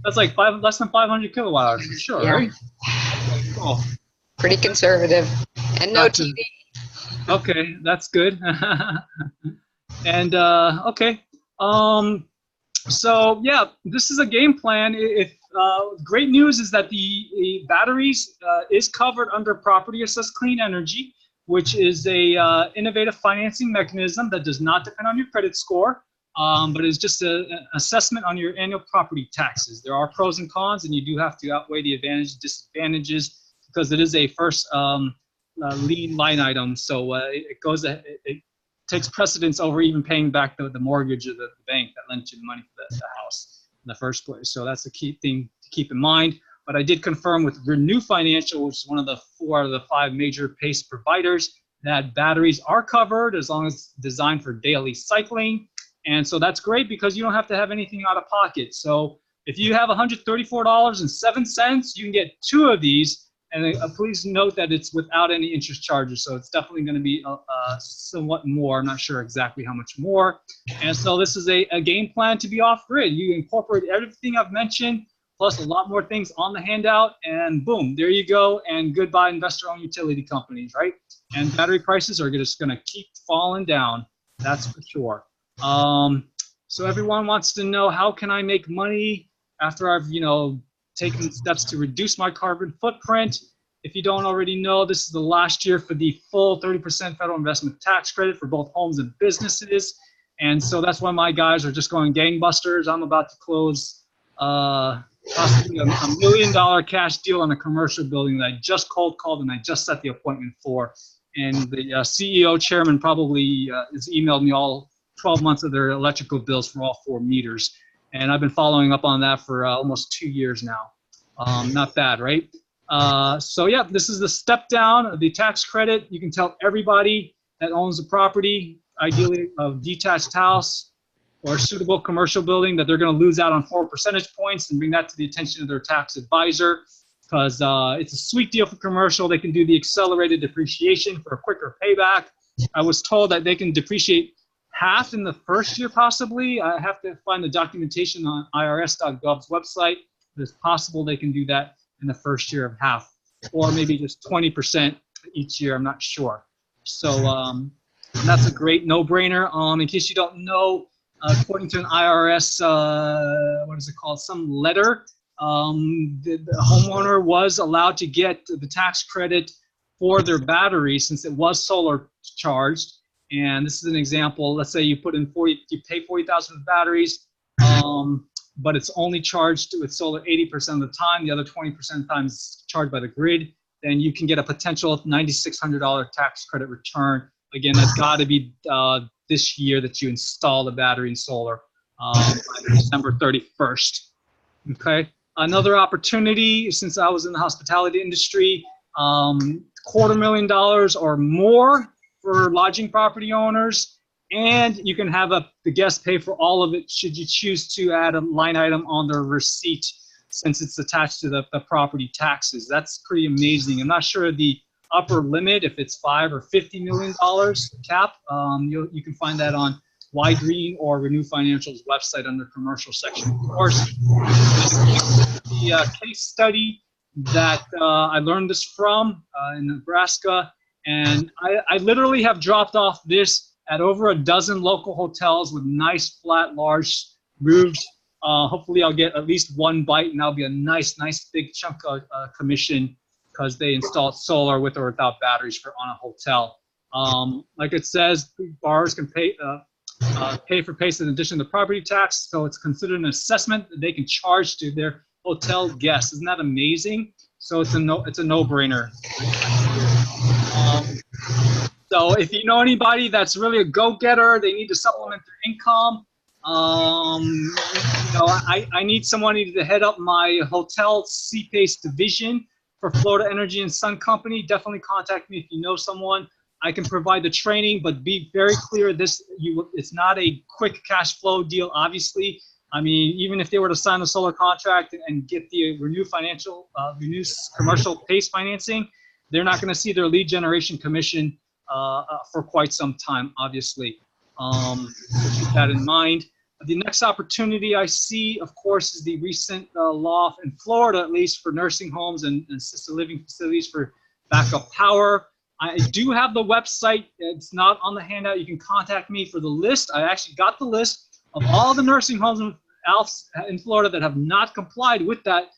less than 500 kilowatt hours for sure, Yeah. right? Okay, cool. Pretty conservative, and no Gotcha. TV. Okay, that's good. And okay, so yeah, this is a game plan. Great news is that the batteries is covered under Property Assessed Clean Energy, which is a innovative financing mechanism that does not depend on your credit score, but is just an assessment on your annual property taxes. There are pros and cons, and you do have to outweigh the advantages and disadvantages, because it is a first lean line item. So it takes precedence over even paying back the mortgage of the bank that lent you the money for the house in the first place. So that's a key thing to keep in mind. But I did confirm with Renew Financial, which is one of the 4 of the 5 major PACE providers, that batteries are covered as long as it's designed for daily cycling. And so that's great because you don't have to have anything out of pocket. So if you have $134.07, you can get 2 of these. And please note that it's without any interest charges. So it's definitely going to be somewhat more. I'm not sure exactly how much more. And so this is a game plan to be off-grid. You incorporate everything I've mentioned, plus a lot more things on the handout, and boom, there you go. And goodbye investor-owned utility companies, right? And battery prices are just going to keep falling down. That's for sure. So everyone wants to know, how can I make money after I've, taken steps to reduce my carbon footprint? If you don't already know, this is the last year for the full 30% federal investment tax credit for both homes and businesses. And so that's why my guys are just going gangbusters. I'm about to close possibly $1 million cash deal on a commercial building that I just cold called and I just set the appointment for. And the CEO chairman probably has emailed me all 12 months of their electrical bills for all 4 meters. And I've been following up on that for almost 2 years now. Not bad, right? So yeah, this is the step down of the tax credit. You can tell everybody that owns a property, ideally a detached house or a suitable commercial building, that they're going to lose out on 4 percentage points, and bring that to the attention of their tax advisor, because it's a sweet deal for commercial. They can do the accelerated depreciation for a quicker payback. I was told that they can depreciate half in the first year, possibly. I have to find the documentation on irs.gov's website. It's possible they can do that in the first year of half, or maybe just 20% each year. I'm not sure. So that's a great no-brainer. In case you don't know, according to an IRS, what is it called? Some letter, the homeowner was allowed to get the tax credit for their battery since it was solar charged. And this is an example. Let's say you put in you pay $40,000 for batteries, but it's only charged with solar 80% of the time. The other 20% of the time is charged by the grid. Then you can get a potential $9,600 tax credit return. Again, that's got to be this year that you install the battery in solar by December 31st. Okay. Another opportunity, since I was in the hospitality industry, $250,000 or more for lodging property owners, and you can have the guest pay for all of it should you choose to add a line item on their receipt, since it's attached to the property taxes. That's pretty amazing. I'm not sure the upper limit, if it's $5 or $50 million cap. You can find that on Wide Green or Renew Financial's website under commercial section. Of course, the case study that I learned this from in Nebraska, and I literally have dropped off this at over a dozen local hotels with nice, flat, large roofs. Hopefully I'll get at least 1 bite, and that'll be a nice big chunk of commission, because they installed solar with or without batteries on a hotel. Like it says, borrowers can pay for PACE in addition to property tax, so it's considered an assessment that they can charge to their hotel guests. Isn't that amazing? So it's a no-brainer. So if you know anybody that's really a go-getter, they need to supplement their income. I need somebody to head up my hotel CPACE division for Florida Energy and Sun Company. Definitely contact me if you know someone. I can provide the training, but be very clear, it's not a quick cash flow deal, obviously. I mean, even if they were to sign the solar contract and get the Renew commercial PACE financing, they're not going to see their lead generation commission for quite some time, obviously. So keep that in mind. The next opportunity I see, of course, is the recent law in Florida, at least, for nursing homes and assisted living facilities for backup power. I do have the website. It's not on the handout. You can contact me for the list. I actually got the list of all the nursing homes in Florida that have not complied with that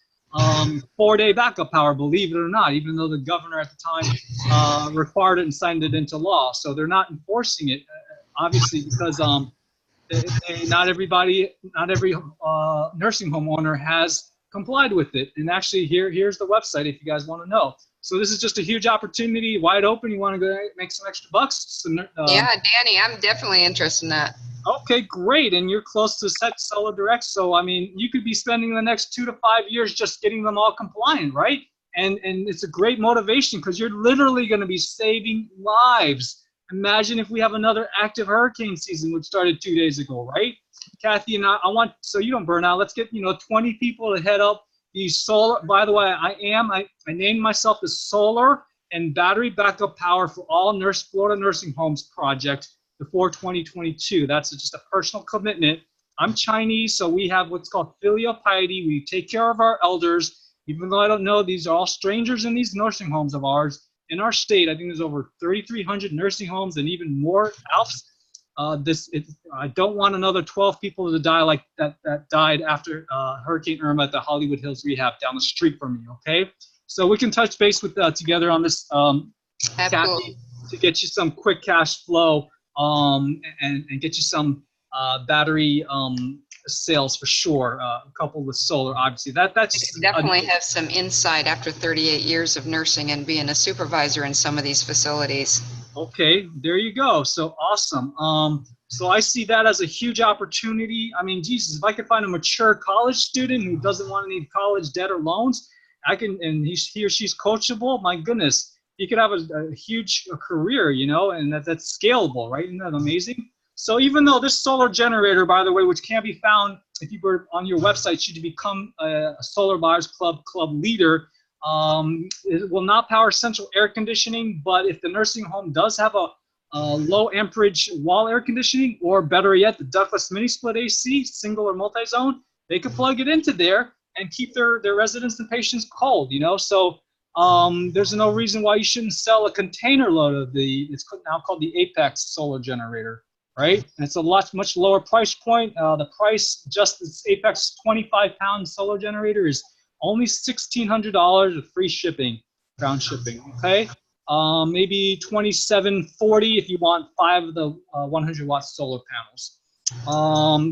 4-day backup power, believe it or not, even though the governor at the time required it and signed it into law. So they're not enforcing it, obviously, because not every nursing home owner has complied with it. And actually, here's the website if you guys want to know. So this is just a huge opportunity, wide open. You want to go make some extra bucks? Yeah, Danny, I'm definitely interested in that. Okay, great. And you're close to Set Solar Direct. So, I mean, you could be spending the next 2 to 5 years just getting them all compliant, right? And it's a great motivation because you're literally going to be saving lives. Imagine if we have another active hurricane season, which started 2 days ago, right? Kathy and I want, so you don't burn out, let's get, 20 people to head up these solar. By the way, I named myself the Solar and Battery Backup Power for All Florida Nursing Homes project before 2022. That's just a personal commitment. I'm Chinese, so we have what's called filial piety. We take care of our elders, even though I don't know, these are all strangers in these nursing homes of ours. In our state, I think there's over 3,300 nursing homes and even more ALFs. I don't want another 12 people to die like that died after Hurricane Irma at the Hollywood Hills Rehab down the street from me, okay? So we can touch base with together on this, Kathy, to get you some quick cash flow and get you some battery sales for sure, coupled with solar, obviously. That's definitely have some insight after 38 years of nursing and being a supervisor in some of these facilities. Okay, there you go. So awesome. So I see that as a huge opportunity. I mean, Jesus, if I could find a mature college student who doesn't want to need college debt or loans, and he or she's coachable, my goodness, he could have a huge career, and that's scalable, right? Isn't that amazing? So even though this solar generator, by the way, which can be found if you were on your website, should you become a Solar Buyers Club leader, it will not power central air conditioning, but if the nursing home does have a low amperage wall air conditioning, or better yet, the ductless mini split AC, single or multi-zone, they could plug it into there and keep their residents and patients cold, So there's no reason why you shouldn't sell a container load of it's now called the Apex solar generator, right? And it's a much lower price point. The price, just this Apex 25-pound solar generator, is only $1,600 with free shipping, ground shipping, okay? Maybe $2,740 if you want 5 of the 100-watt solar panels.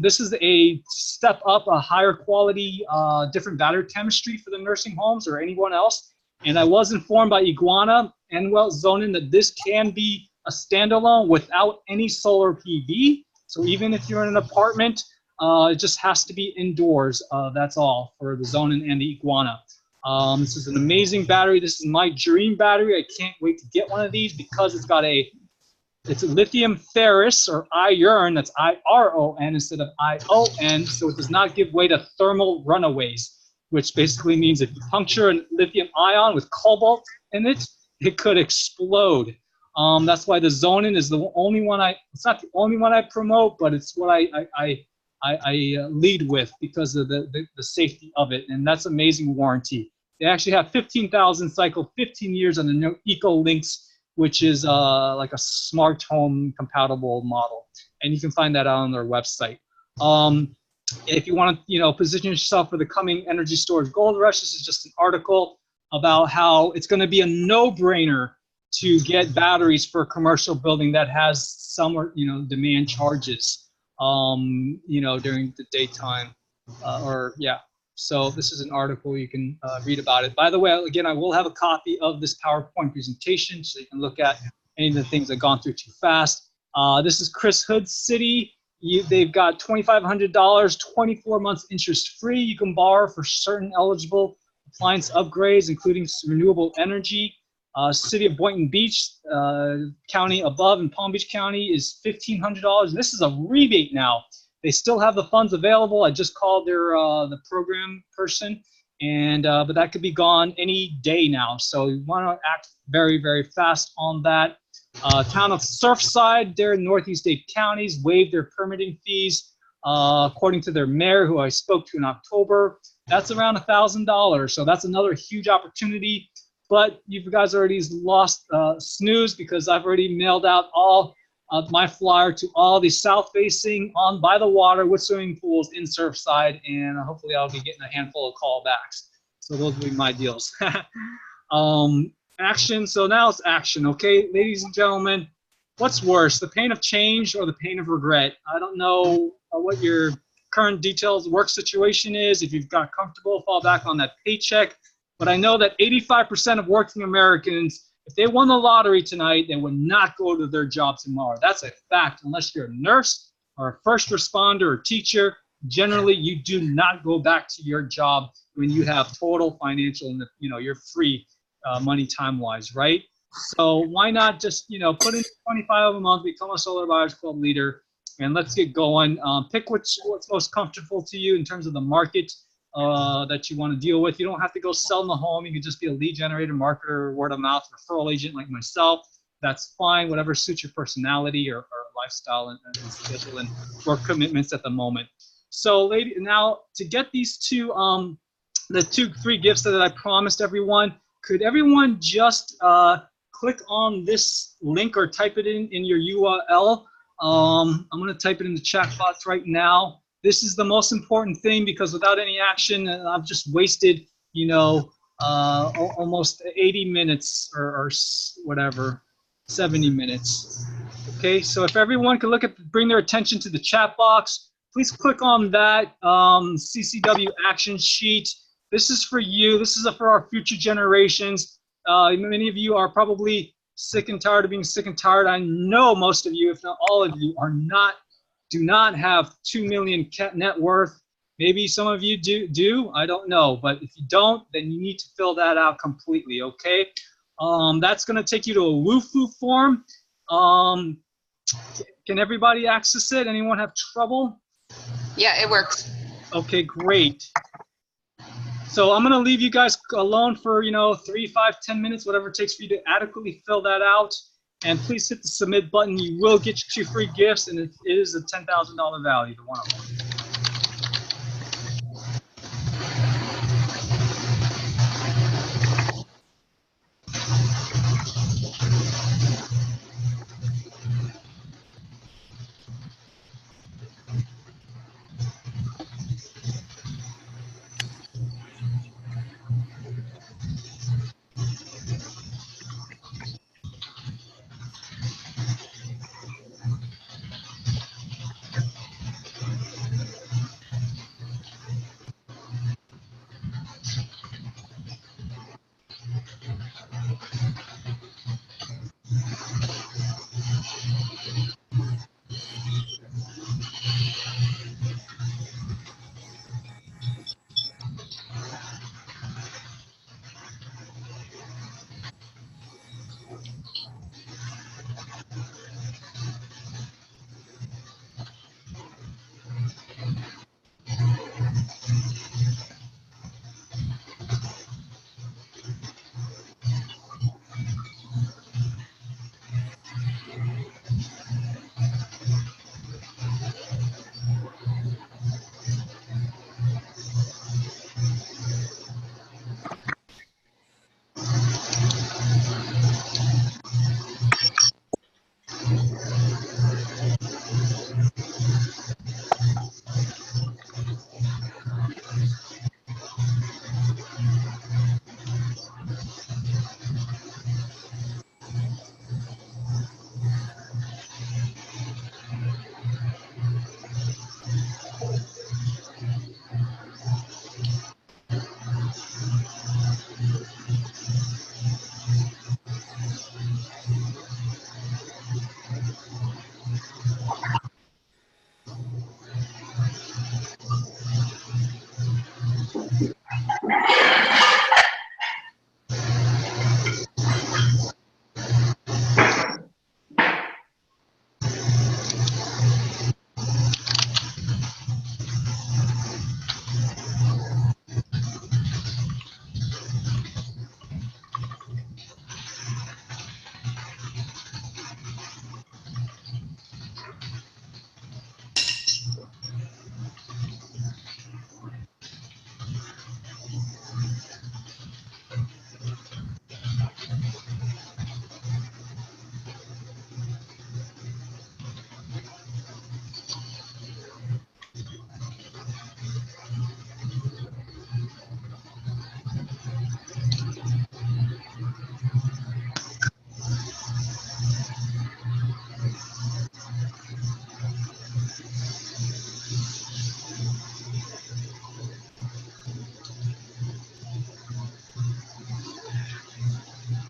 This is a step up, a higher quality, different battery chemistry for the nursing homes or anyone else. And I was informed by Iguana and Zonin that this can be a standalone without any solar PV. So even if you're in an apartment, it just has to be indoors. That's all for the Zonin and the Iguana. This is an amazing battery. This is my dream battery. I can't wait to get one of these because it's a lithium ferrous or iron. That's IRON instead of ION. So it does not give way to thermal runaways, which basically means if you puncture a lithium ion with cobalt in it, it could explode. That's why the Zonin is the only one it's not the only one I promote, but it's what I lead with because of the safety of it, and that's amazing warranty. They actually have 15,000 cycle, 15 years on the EcoLinks, which is like a smart home compatible model, and you can find that out on their website. If you want to, position yourself for the coming energy storage gold rush, this is just an article about how it's going to be a no-brainer to get batteries for a commercial building that has some, demand charges, during the daytime, So this is an article, you can read about it. By the way, again, I will have a copy of this PowerPoint presentation so you can look at any of the things I've gone through too fast. This is Chris Hood's city. They've got $2,500, 24 months interest free. You can borrow for certain eligible appliance upgrades, including renewable energy. City of Boynton Beach, county above in Palm Beach County is $1,500. This is a rebate now. They still have the funds available. I just called their the program person, and but that could be gone any day now. So you want to act very, very fast on that. Town of Surfside, they're in Northeast Dade counties, waived their permitting fees. According to their mayor, who I spoke to in October, that's around $1,000. So that's another huge opportunity. But you guys already lost snooze because I've already mailed out all my flyer to all the south-facing on by the water with swimming pools in Surfside, and hopefully I'll be getting a handful of callbacks. So those will be my deals. Action. So now it's action, okay, ladies and gentlemen. What's worse, the pain of change or the pain of regret? I don't know what your current details work situation is. If you've got comfortable, fall back on that paycheck. But I know that 85% of working Americans, if they won the lottery tonight, they would not go to their job tomorrow. That's a fact. Unless you're a nurse or a first responder or teacher, generally you do not go back to your job when you have total financial, you're free money time-wise, right? So why not just, put in 25 a month, become a Solar Buyers Club leader, and let's get going. Pick what's most comfortable to you in terms of the market that you want to deal with. You don't have to go sell in the home. You can just be a lead generator, marketer, word of mouth, referral agent like myself. That's fine, whatever suits your personality or lifestyle and schedule and work commitments at the moment. So now to get these two, the three gifts that I promised everyone, could everyone just click on this link or type it in your URL? I'm going to type it in the chat box right now. This is the most important thing, because without any action, I've just wasted, almost 80 minutes or whatever, 70 minutes. Okay, so if everyone could bring their attention to the chat box, please click on that CCW action sheet. This is for you. This is for our future generations. Many of you are probably sick and tired of being sick and tired. I know most of you, if not all of you, do not have 2 million net worth. Maybe some of you do. I don't know. But if you don't, then you need to fill that out completely, okay? That's going to take you to a WooFoo form. Can everybody access it? Anyone have trouble? Yeah, it works. Okay, great. So I'm going to leave you guys alone for, 3, 5, 10 minutes, whatever it takes for you to adequately fill that out. And please hit the submit button. You will get your 2 free gifts, and it is a $10,000 value, the one of them.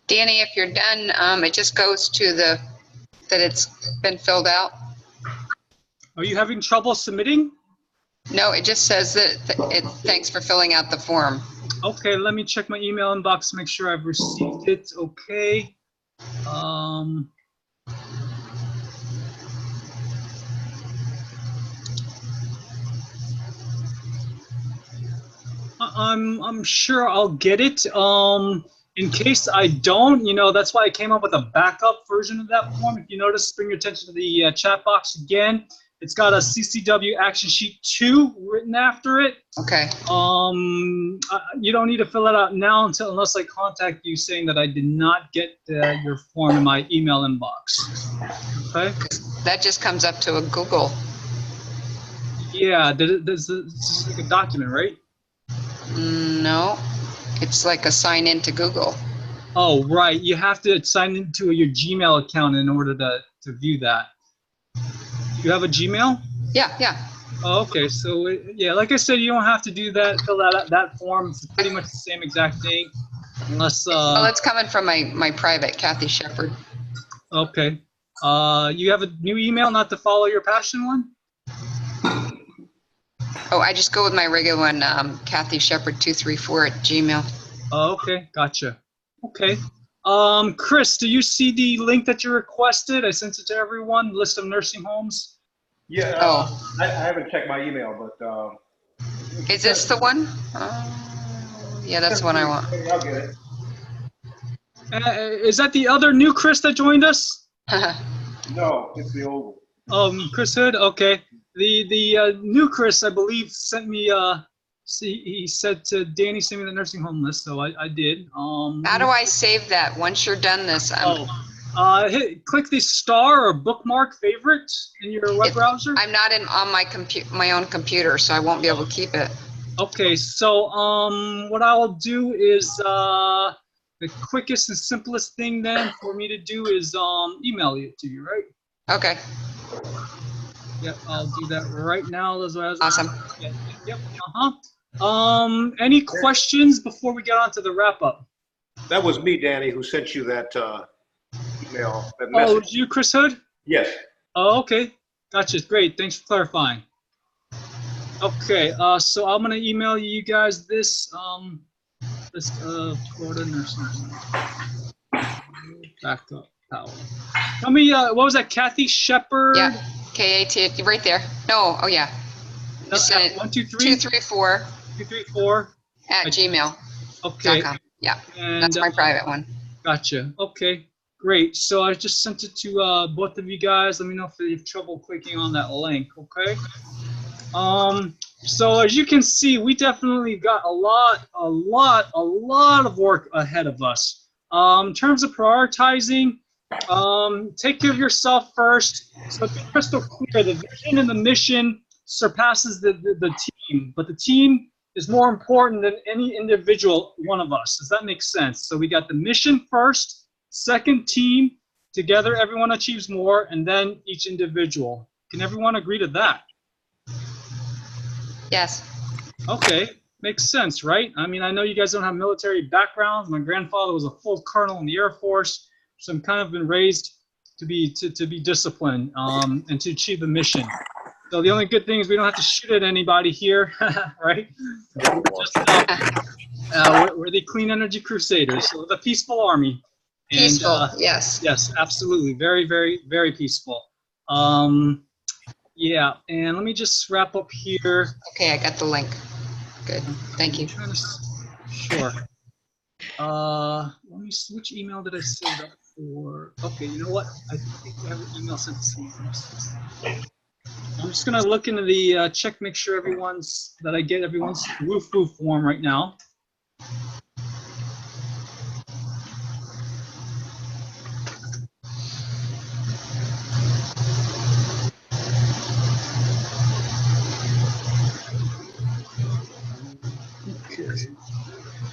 Danny, if you're done, it just goes to that it's been filled out. Are you having trouble submitting? No, it just says that thanks for filling out the form. Okay, let me check my email inbox to make sure I've received it. Okay. I'm sure I'll get it. In case I don't, that's why I came up with a backup version of that form. If you notice, bring your attention to the chat box again. It's got a CCW Action Sheet 2 written after it. Okay. You don't need to fill it out now unless I contact you saying that I did not get your form in my email inbox. Okay. That just comes up to a Google. Yeah, this is like a document, right? No, it's like a sign in to Google. Oh, right. You have to sign into your Gmail account in order to view that. You have a Gmail? Yeah. Oh, okay. So, yeah, like I said, you don't have to do that, fill that form. It's pretty much the same exact thing. Unless, well, it's coming from my private, Kathy Shepard. Okay. You have a new email, not the Follow Your Passion one? Oh, I just go with my regular one, Kathy Shepard 234 at Gmail. Oh, okay. Gotcha. Okay. Chris, do you see the link that you requested? I sent it to everyone, list of nursing homes. Yeah, I haven't checked my email, but is this the one? Yeah, that's the one I want. I'll get it. Is that the other new Chris that joined us? No, it's the old one. Chris Hood. Okay. The new Chris, I believe, sent me. He said to Danny, send me the nursing home list, so I did. How do I save that once you're done this? Click the star or bookmark favorite in your web browser. I'm not on my own computer, so I won't be able to keep it. Okay, so what I will do is the quickest and simplest thing then for me to do is email it to you, right? Okay. Yep, I'll do that right now. Awesome. Yep. Any questions before we get on to the wrap up? That was me, Danny, who sent you that email, that Oh, message. it was you, Chris Hood? Yes. Oh, okay. Gotcha. Great. Thanks for clarifying. Okay, so I'm gonna email you guys this Florida nursing home backup power. Tell me, what was that, Kathy Shepard? Yeah, K-A-T, right there. No, oh yeah. No, Just send it 234 at Gmail. Okay. .com. Yeah, And, that's my private one. Gotcha. Okay, great. So I just sent it to both of you guys. Let me know if you have trouble clicking on that link. Okay. So as you can see, we definitely got a lot of work ahead of us. In terms of prioritizing, take care of yourself first. So to be crystal clear, the vision and the mission surpasses the team, but the team is more important than any individual one of us. Does that make sense? So we got the mission first, second team, together everyone achieves more, and then each individual. Can everyone agree to that? Yes. Okay, makes sense, right? I mean, I know you guys don't have military backgrounds. My grandfather was a full colonel in the Air Force, so I'm kind of been raised to be disciplined and to achieve the mission. So the only good thing is we don't have to shoot at anybody here, right? We're the Clean Energy Crusaders, so the peaceful army. And, peaceful, yes. Yes, absolutely. Very, very, very peaceful. Yeah, and let me just wrap up here. Okay, I got the link. Good, thank you. Sure. Let me see, which email did I send up for? Okay, you know what? I think I have an email sent to someone else. I'm just gonna look into the check, make sure that I get everyone's woo-foo form right now.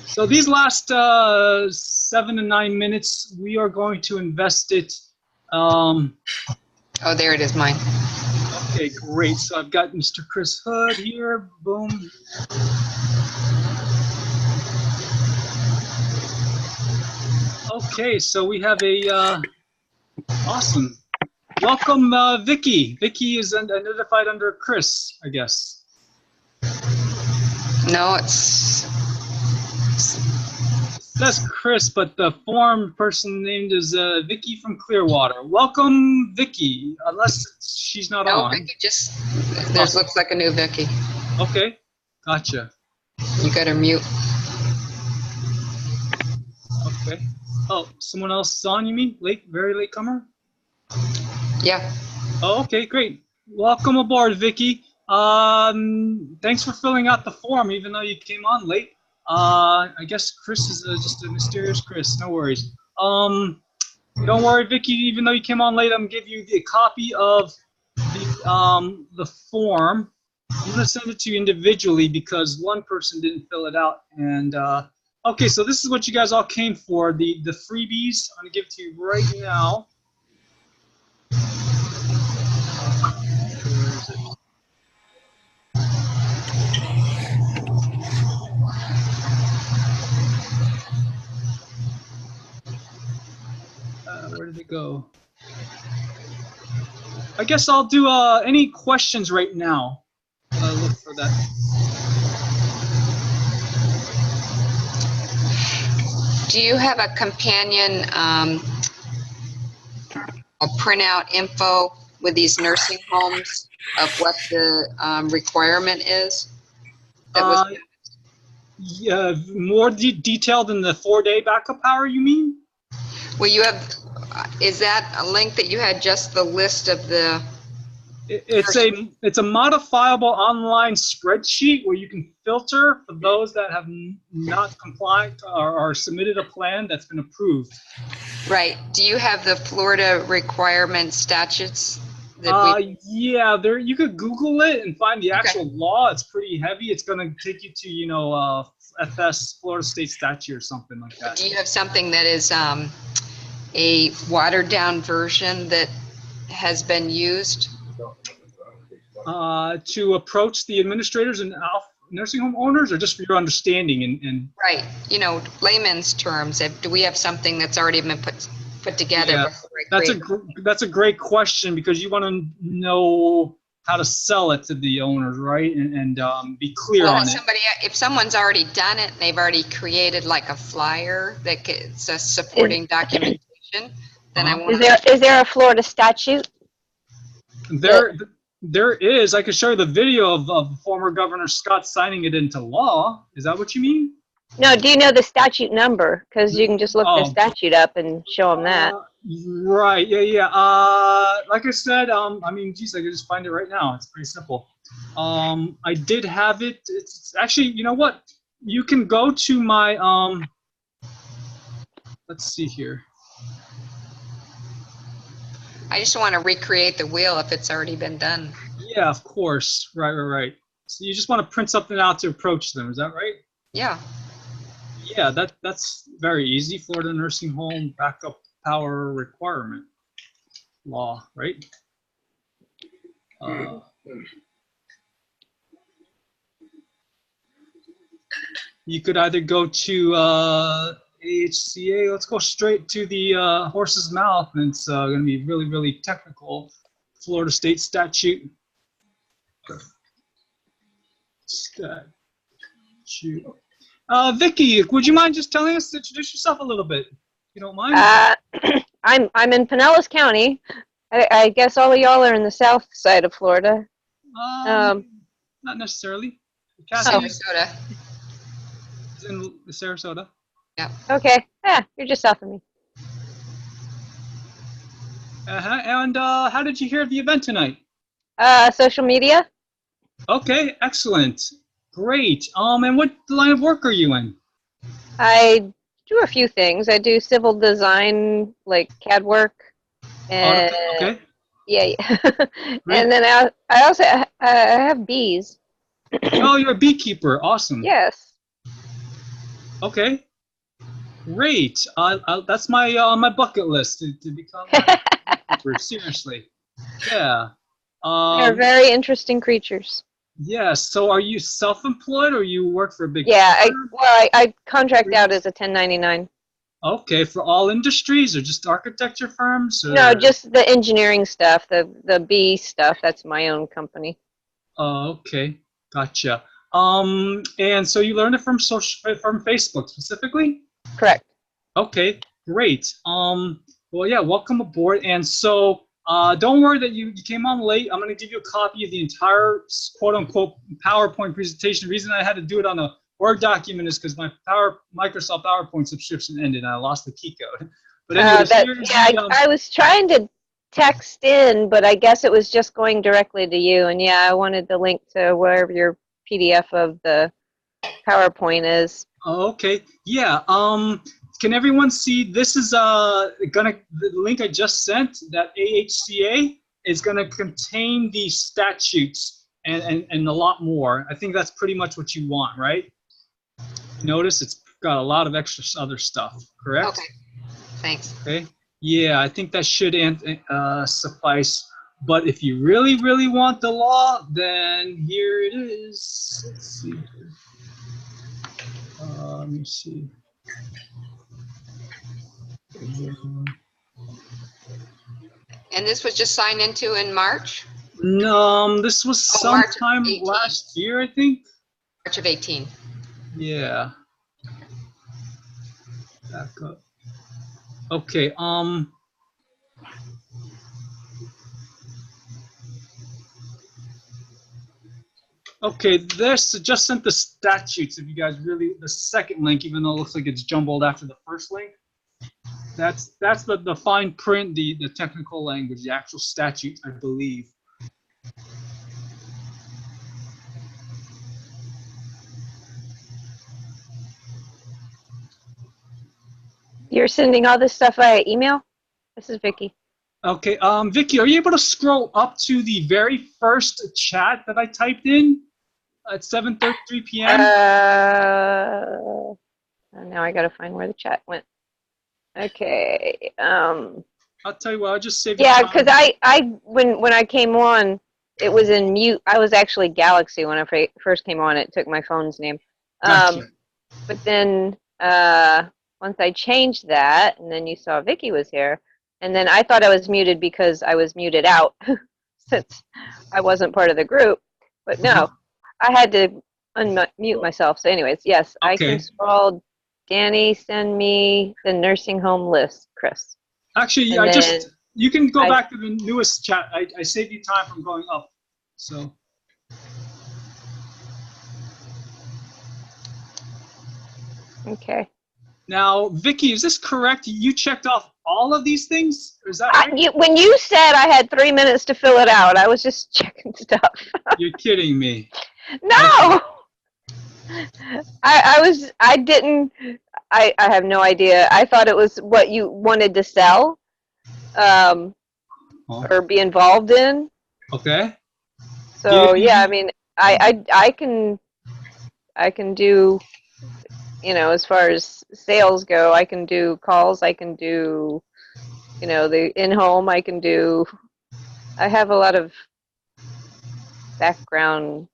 So these last 7 to 9 minutes, we are going to invest it. Oh, there it is, mine. Okay, great. So I've got Mr. Chris Hood here. Boom. Okay, so we have a awesome. Welcome, Vicky. Vicky is identified under Chris, I guess. No, it's It says Chris, but the form person named is Vicky from Clearwater. Welcome, Vicky, unless she's not no on. Vicky. Just there's looks like a new Vicky. Okay, gotcha. You got her mute. Okay. Oh, someone else is on, you mean? Late, very late comer? Yeah. Oh, okay, great. Welcome aboard, Vicky. Thanks for filling out the form, even though you came on late. I guess Chris is just a mysterious Chris. No worries. Don't worry, Vicky. Even though you came on late, I'm gonna give you the copy of the form. I'm gonna send it to you individually because one person didn't fill it out. And okay, so this is what you guys all came for. The freebies. I'm gonna give it to you right now. Where is it? Where did it go? I guess I'll do any questions right now. Look for that. Do you have a companion, a printout info with these nursing homes of what the requirement is? That was Yeah, more detailed than the 4-day backup power, you mean? well, you have. Is that a link that you had just the list of the? It's a modifiable online spreadsheet where you can filter for those that have not complied or submitted a plan that's been approved. Right. Do you have the Florida requirement statutes? Yeah, there you could Google it and find the actual law. It's pretty heavy. It's going to take you to FS Florida State statute or something like that. Do you have something that is a watered down version that has been used? To approach the administrators and nursing home owners, or just for your understanding and right, layman's terms. Do we have something that's already been put together? Yeah, that's a great question, because you want to know how to sell it to the owners, right? And be clear on it. If someone's already done it, they've already created like a flyer that it's a supporting documentation. Then I want. Is there a Florida statute? There is. I could show you the video of former Governor Scott signing it into law. Is that what you mean? No, do you know the statute number? Because you can just look the statute up and show them that. Right, yeah. Like I said, I mean, geez, I could just find it right now. It's pretty simple. I did have it. It's actually, you know what? You can go to my, let's see here. I just want to recreate the wheel if it's already been done. Yeah, of course. Right. So you just want to print something out to approach them. Is that right? Yeah. Yeah, that's very easy. Florida Nursing Home Backup Power Requirement Law, right? You could either go to AHCA. Let's go straight to the horse's mouth, and it's going to be really, really technical. Florida State Statute. Vicky, would you mind just telling us to introduce yourself a little bit, if you don't mind? I'm in Pinellas County. I guess all of y'all are in the south side of Florida. Not necessarily. Sarasota. It's in Sarasota. Yeah. Okay. Yeah, you're just south of me. And how did you hear of the event tonight? Social media. Okay, excellent. Great. And what line of work are you in? I do a few things. I do civil design, like CAD work. And okay. Yeah. And then I also I have bees. Oh, you're a beekeeper. Awesome. Yes. Okay. Great. That's my my bucket list to become a beekeeper. Seriously. Yeah. They're very interesting creatures. Yes. So are you self-employed or you work for a big Yeah, company? I contract out as a 1099. Okay, for all industries or just architecture firms? No, Or- just the engineering stuff, the B stuff. That's my own company. Oh, okay, gotcha. And so you learned it from from Facebook specifically? Correct. Okay, great. Well, yeah, welcome aboard. And so, don't worry that you came on late. I'm going to give you a copy of the entire quote unquote PowerPoint presentation. The reason I had to do it on a Word document is because my Microsoft PowerPoint subscription ended and I lost the key code. But anyways, here's the, I was trying to text in, but I guess it was just going directly to you. And yeah, I wanted the link to wherever your PDF of the PowerPoint is. oh, okay, yeah. Can everyone see? This is the link I just sent. That AHCA is gonna contain the statutes and a lot more. I think that's pretty much what you want, right? Notice it's got a lot of extra other stuff, correct? Okay, thanks. Okay. Yeah, I think that should suffice. But if you really, really want the law, then here it is. Let's see. Let me see. And this was just signed into in March? No, this was Oh, March sometime 18. last year, I think. March of 18. Yeah. Back up. Okay. Okay, this just sent the statutes. If you guys really, the second link, even though it looks like it's jumbled after the first link, that's the fine print, the technical language, the actual statute, I believe. You're sending all this stuff via email? This is Vicky. Okay, Vicky, are you able to scroll up to the very first chat that I typed in at 7:33 p.m.? Now I gotta find where the chat went. Okay. I'll tell you what, I'll just save you Yeah, time. because when I came on, it was in mute. I was actually Galaxy when I first came on. It took my phone's name. Gotcha. But then once I changed that, and then you saw Vicky was here, and then I thought I was muted because I was muted out since I wasn't part of the group. But no, I had to unmute myself. So anyways, yes, I Okay. can scroll. Danny, send me the nursing home list, Chris. Actually, And you can go back to the newest chat. I saved you time from going up. So. Okay. Now, Vicky, is this correct? You checked off all of these things? Or is that right? When you said I had 3 minutes to fill it out, I was just checking stuff. You're kidding me. No! I have no idea. I thought it was what you wanted to sell or be involved in. Okay. So yeah, I mean, I can do, as far as sales go, I can do calls, I can do, the in-home, I have a lot of background,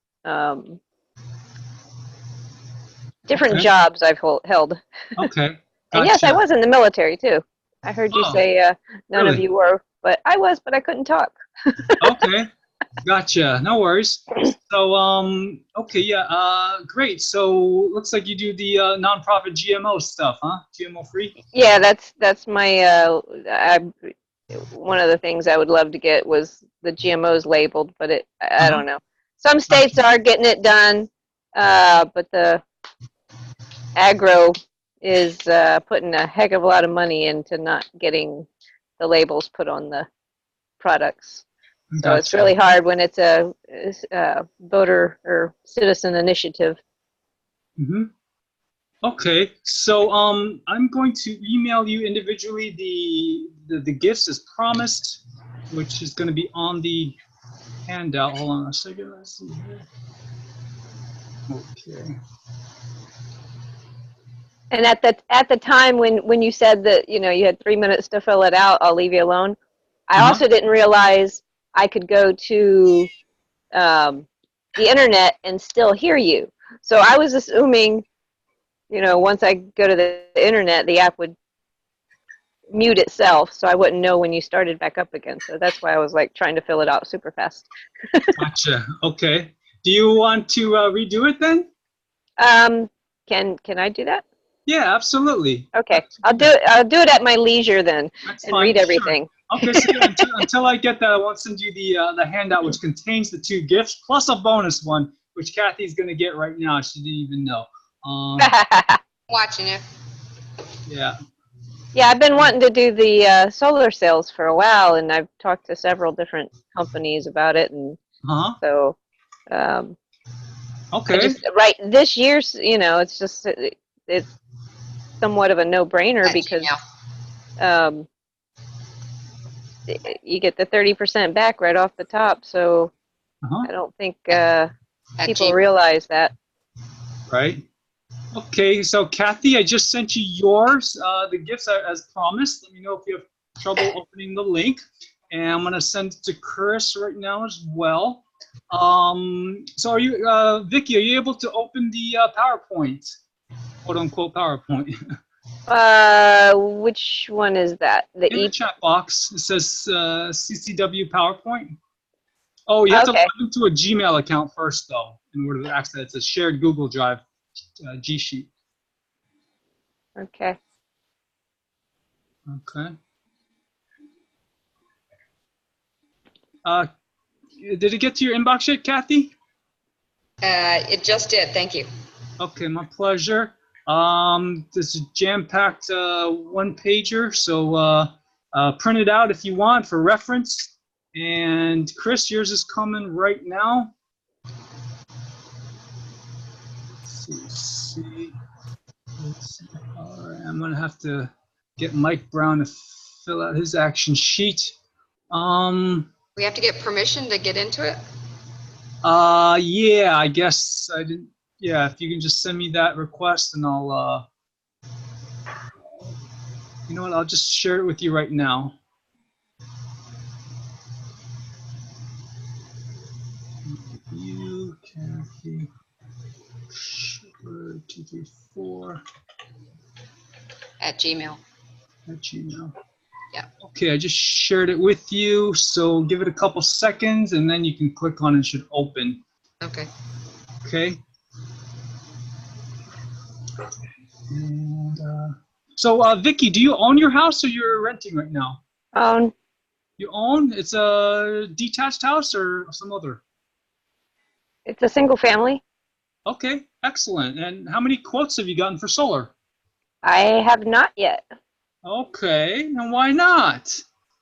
different jobs I've held. Okay. Gotcha. And yes, I was in the military too. I heard you say none really? of you were, but I was, but I couldn't talk. Okay. Gotcha. No worries. So, okay, yeah, great. So, looks like you do the nonprofit GMO stuff, huh? GMO free? Yeah, that's my, one of the things I would love to get was the GMOs labeled, but I don't know. Some states are getting it done, but the agro is putting a heck of a lot of money into not getting the labels put on the products. So it's really hard when it's a voter or citizen initiative. Mm-hmm. Okay, so I'm going to email you individually the gifts as promised, which is going to be on the handout. Hold on a second. Let's see here. Okay. And at the time when you said that you had 3 minutes to fill it out, I'll leave you alone. I also didn't realize I could go to the internet and still hear you. So I was assuming, once I go to the internet, the app would mute itself, so I wouldn't know when you started back up again. So that's why I was like trying to fill it out super fast. Gotcha. Okay. Do you want to redo it then? Can I do that? Yeah, absolutely. Okay, I'll do it. I'll do it at my leisure then, That's and fine. read Sure. everything. Okay, so yeah, until I get that, I won't send you the handout, which contains the 2 gifts plus a bonus one, which Kathy's gonna get right now. She didn't even know. Watching it. Yeah. Yeah, I've been wanting to do the solar cells for a while, and I've talked to several different companies about it, and so I Okay. just this year's, it's just it's somewhat of a no-brainer At because Gmail. you get the 30% back right off the top. So I don't think people Gmail. realize that. Right. Okay, so Kathy, I just sent you yours, the gifts as promised. Let me know if you have trouble opening the link. And I'm going to send it to Chris right now as well. So are you, Vicky, are you able to open the PowerPoint, quote unquote PowerPoint? Which one is that? In the chat box, it says CCW PowerPoint. Oh, you have to log into a Gmail account first, though, in order to access it. It's a shared Google Drive G Sheet. Okay. Okay. Did it get to your inbox yet, Kathy? It just did. Thank you. Okay, my pleasure. This is jam-packed one-pager, so print it out if you want for reference. And Chris, yours is coming right now. Let's see. All right, I'm gonna have to get Mike Brown to fill out his action sheet. We have to get permission to get into it? Yeah, I guess I didn't. Yeah, if you can just send me that request and I'll, you know what, I'll just share it with you right now. You, Kathy, Sugar 234 At Gmail. at Gmail. Yeah. Okay, I just shared it with you, so give it a couple seconds and then you can click on it. It should open. Okay. Okay. And, so, Vicky, do you own your house or you're renting right now? Own. You own? It's a detached house or some other? It's a single family. Okay, excellent. And how many quotes have you gotten for solar? I have not yet. Okay, and why not?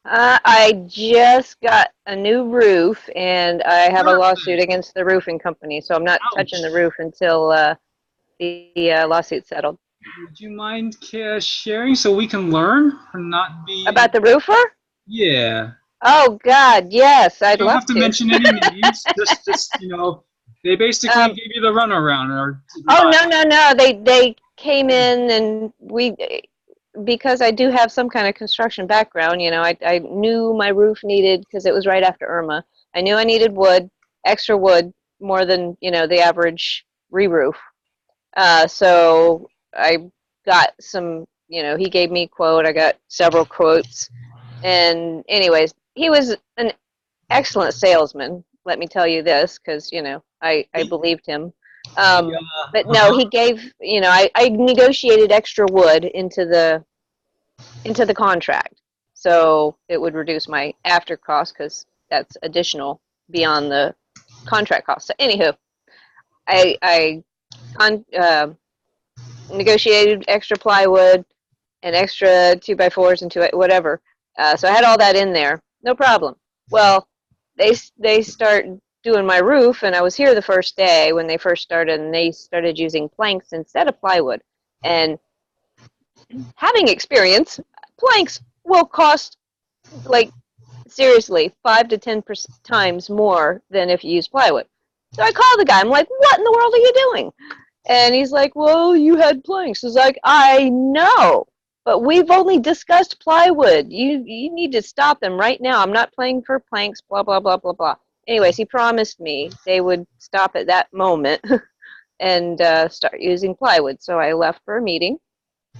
I just got a new roof, and I have a lawsuit against the roofing company, so I'm not touching the roof until the lawsuit's settled. Would you mind sharing so we can learn or not be... About the roofer? Yeah. Oh, God, yes, I'd love to. You don't have to mention any names, just, you know, they basically gave you the runaround. Or oh, no, they came in and because I do have some kind of construction background, you know, I knew my roof needed, because it was right after Irma, I knew I needed wood, extra wood, more than, you know, the average re-roof. So I got some, you know, he gave me a quote, I got several quotes, and anyways, he was an excellent salesman, let me tell you this, because, you know, I believed him. But no, he gave, you know, I negotiated extra wood into the contract, so it would reduce my after cost, because that's additional beyond the contract cost. So anywho, I negotiated extra plywood and extra 2x4s and whatever. So I had all that in there, no problem. Well, they start doing my roof, and I was here the first day when they first started, and they started using planks instead of plywood. And having experience, planks will cost, like, seriously, 5 to 10 times more than if you use plywood. So I called the guy. I'm like, what in the world are you doing? And he's like, well, you had planks. I was like, I know, but we've only discussed plywood. You need to stop them right now. I'm not playing for planks, blah, blah, blah, blah, blah. Anyways, he promised me they would stop at that moment and start using plywood. So I left for a meeting,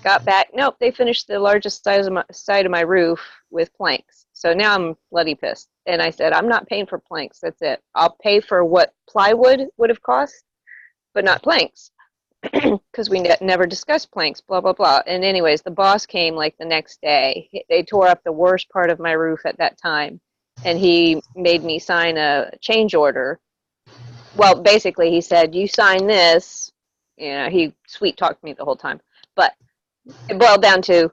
Got back. Nope, they finished the largest side of my roof with planks. So now I'm bloody pissed. And I said, I'm not paying for planks. That's it. I'll pay for what plywood would have cost, but not planks. Because we never discussed planks, blah, blah, blah. And anyways, the boss came like the next day. They tore up the worst part of my roof at that time. And he made me sign a change order. Well, basically, he said, you sign this. You know, he sweet talked me the whole time. But it boiled down to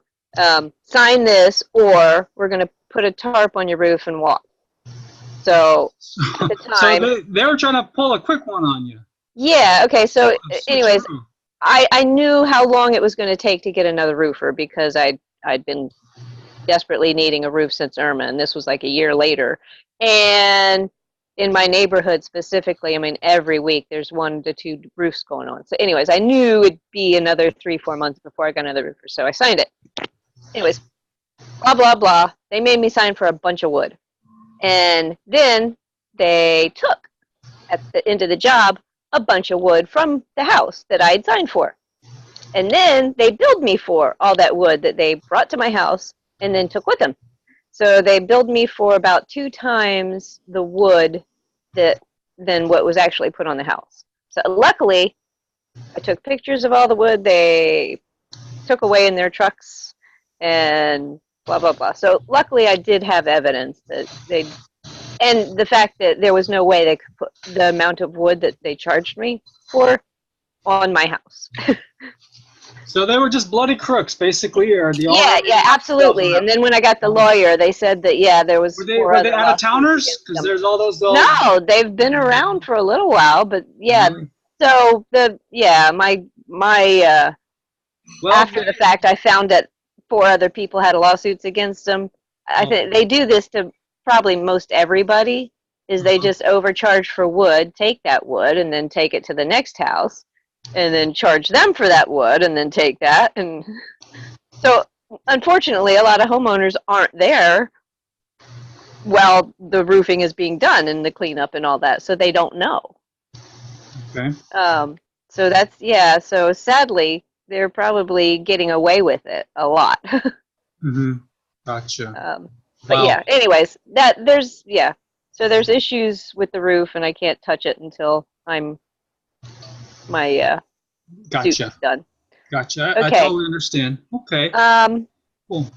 sign this or we're going to put a tarp on your roof and walk. So at the time. So they were trying to pull a quick one on you. Yeah, okay, so anyways, True. I knew how long it was going to take to get another roofer because I'd been desperately needing a roof since Irma, and this was like a year later. And in my neighborhood specifically, I mean, every week there's 1 to 2 roofs going on. So anyways, I knew it'd be another 3-4 months before I got another roofer, so I signed it. Anyways, blah, blah, blah. They made me sign for a bunch of wood. And then they took, at the end of the job, a bunch of wood from the house that I had signed for. And then they billed me for all that wood that they brought to my house and then took with them. So they billed me for about 2 times the wood than what was actually put on the house. So luckily, I took pictures of all the wood they took away in their trucks and blah, blah, blah. So luckily I did have evidence that and the fact that there was no way they could put the amount of wood that they charged me for on my house. So they were just bloody crooks, basically, or the Yeah, absolutely. And then when I got the lawyer, they said that there was. Were they out of towners? Because there's all those. No, they've been around for a little while, but yeah. Really? So Well, after the fact, I found that 4 other people had lawsuits against them. I think they do this to probably most everybody. Is they just overcharge for wood, take that wood, and then take it to the next house, and then charge them for that wood, and then take that. And so, unfortunately, a lot of homeowners aren't there while the roofing is being done and the cleanup and all that, so they don't know. Okay. So that's, yeah, so sadly, they're probably getting away with it a lot. Mm-hmm. Gotcha. But Wow. yeah, anyways, so there's issues with the roof, and I can't touch it until my suit is Gotcha. done. Gotcha. I Okay. totally understand. Okay. Cool.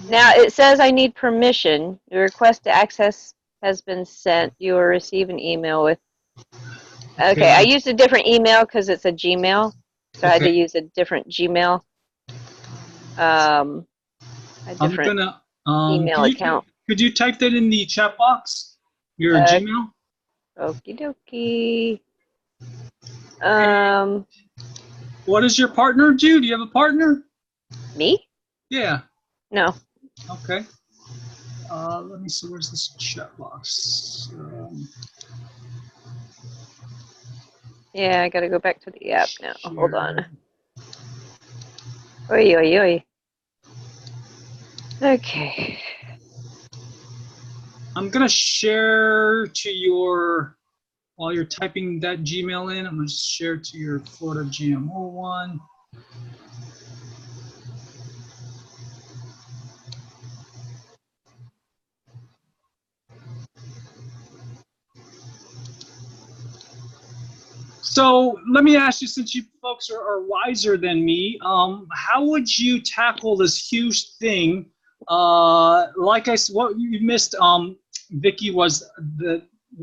Now it says I need permission. The request to access has been sent. You will receive an email with. Okay, I used a different email because it's a Gmail, so I had to use a different Gmail. A different email account. Could you type that in the chat box? Your Gmail? Okie dokie. What does your partner do? Do you have a partner? Me? Yeah. No. Okay. Let me see. Where's this chat box? Yeah, I gotta go back to the app now. Hold on. Oi, oi, oi. Okay. I'm gonna share to your, while you're typing that Gmail in, I'm gonna share to your Florida GMO one. So let me ask you, since you folks are wiser than me, how would you tackle this huge thing? Like I said, what you missed, Vicki, was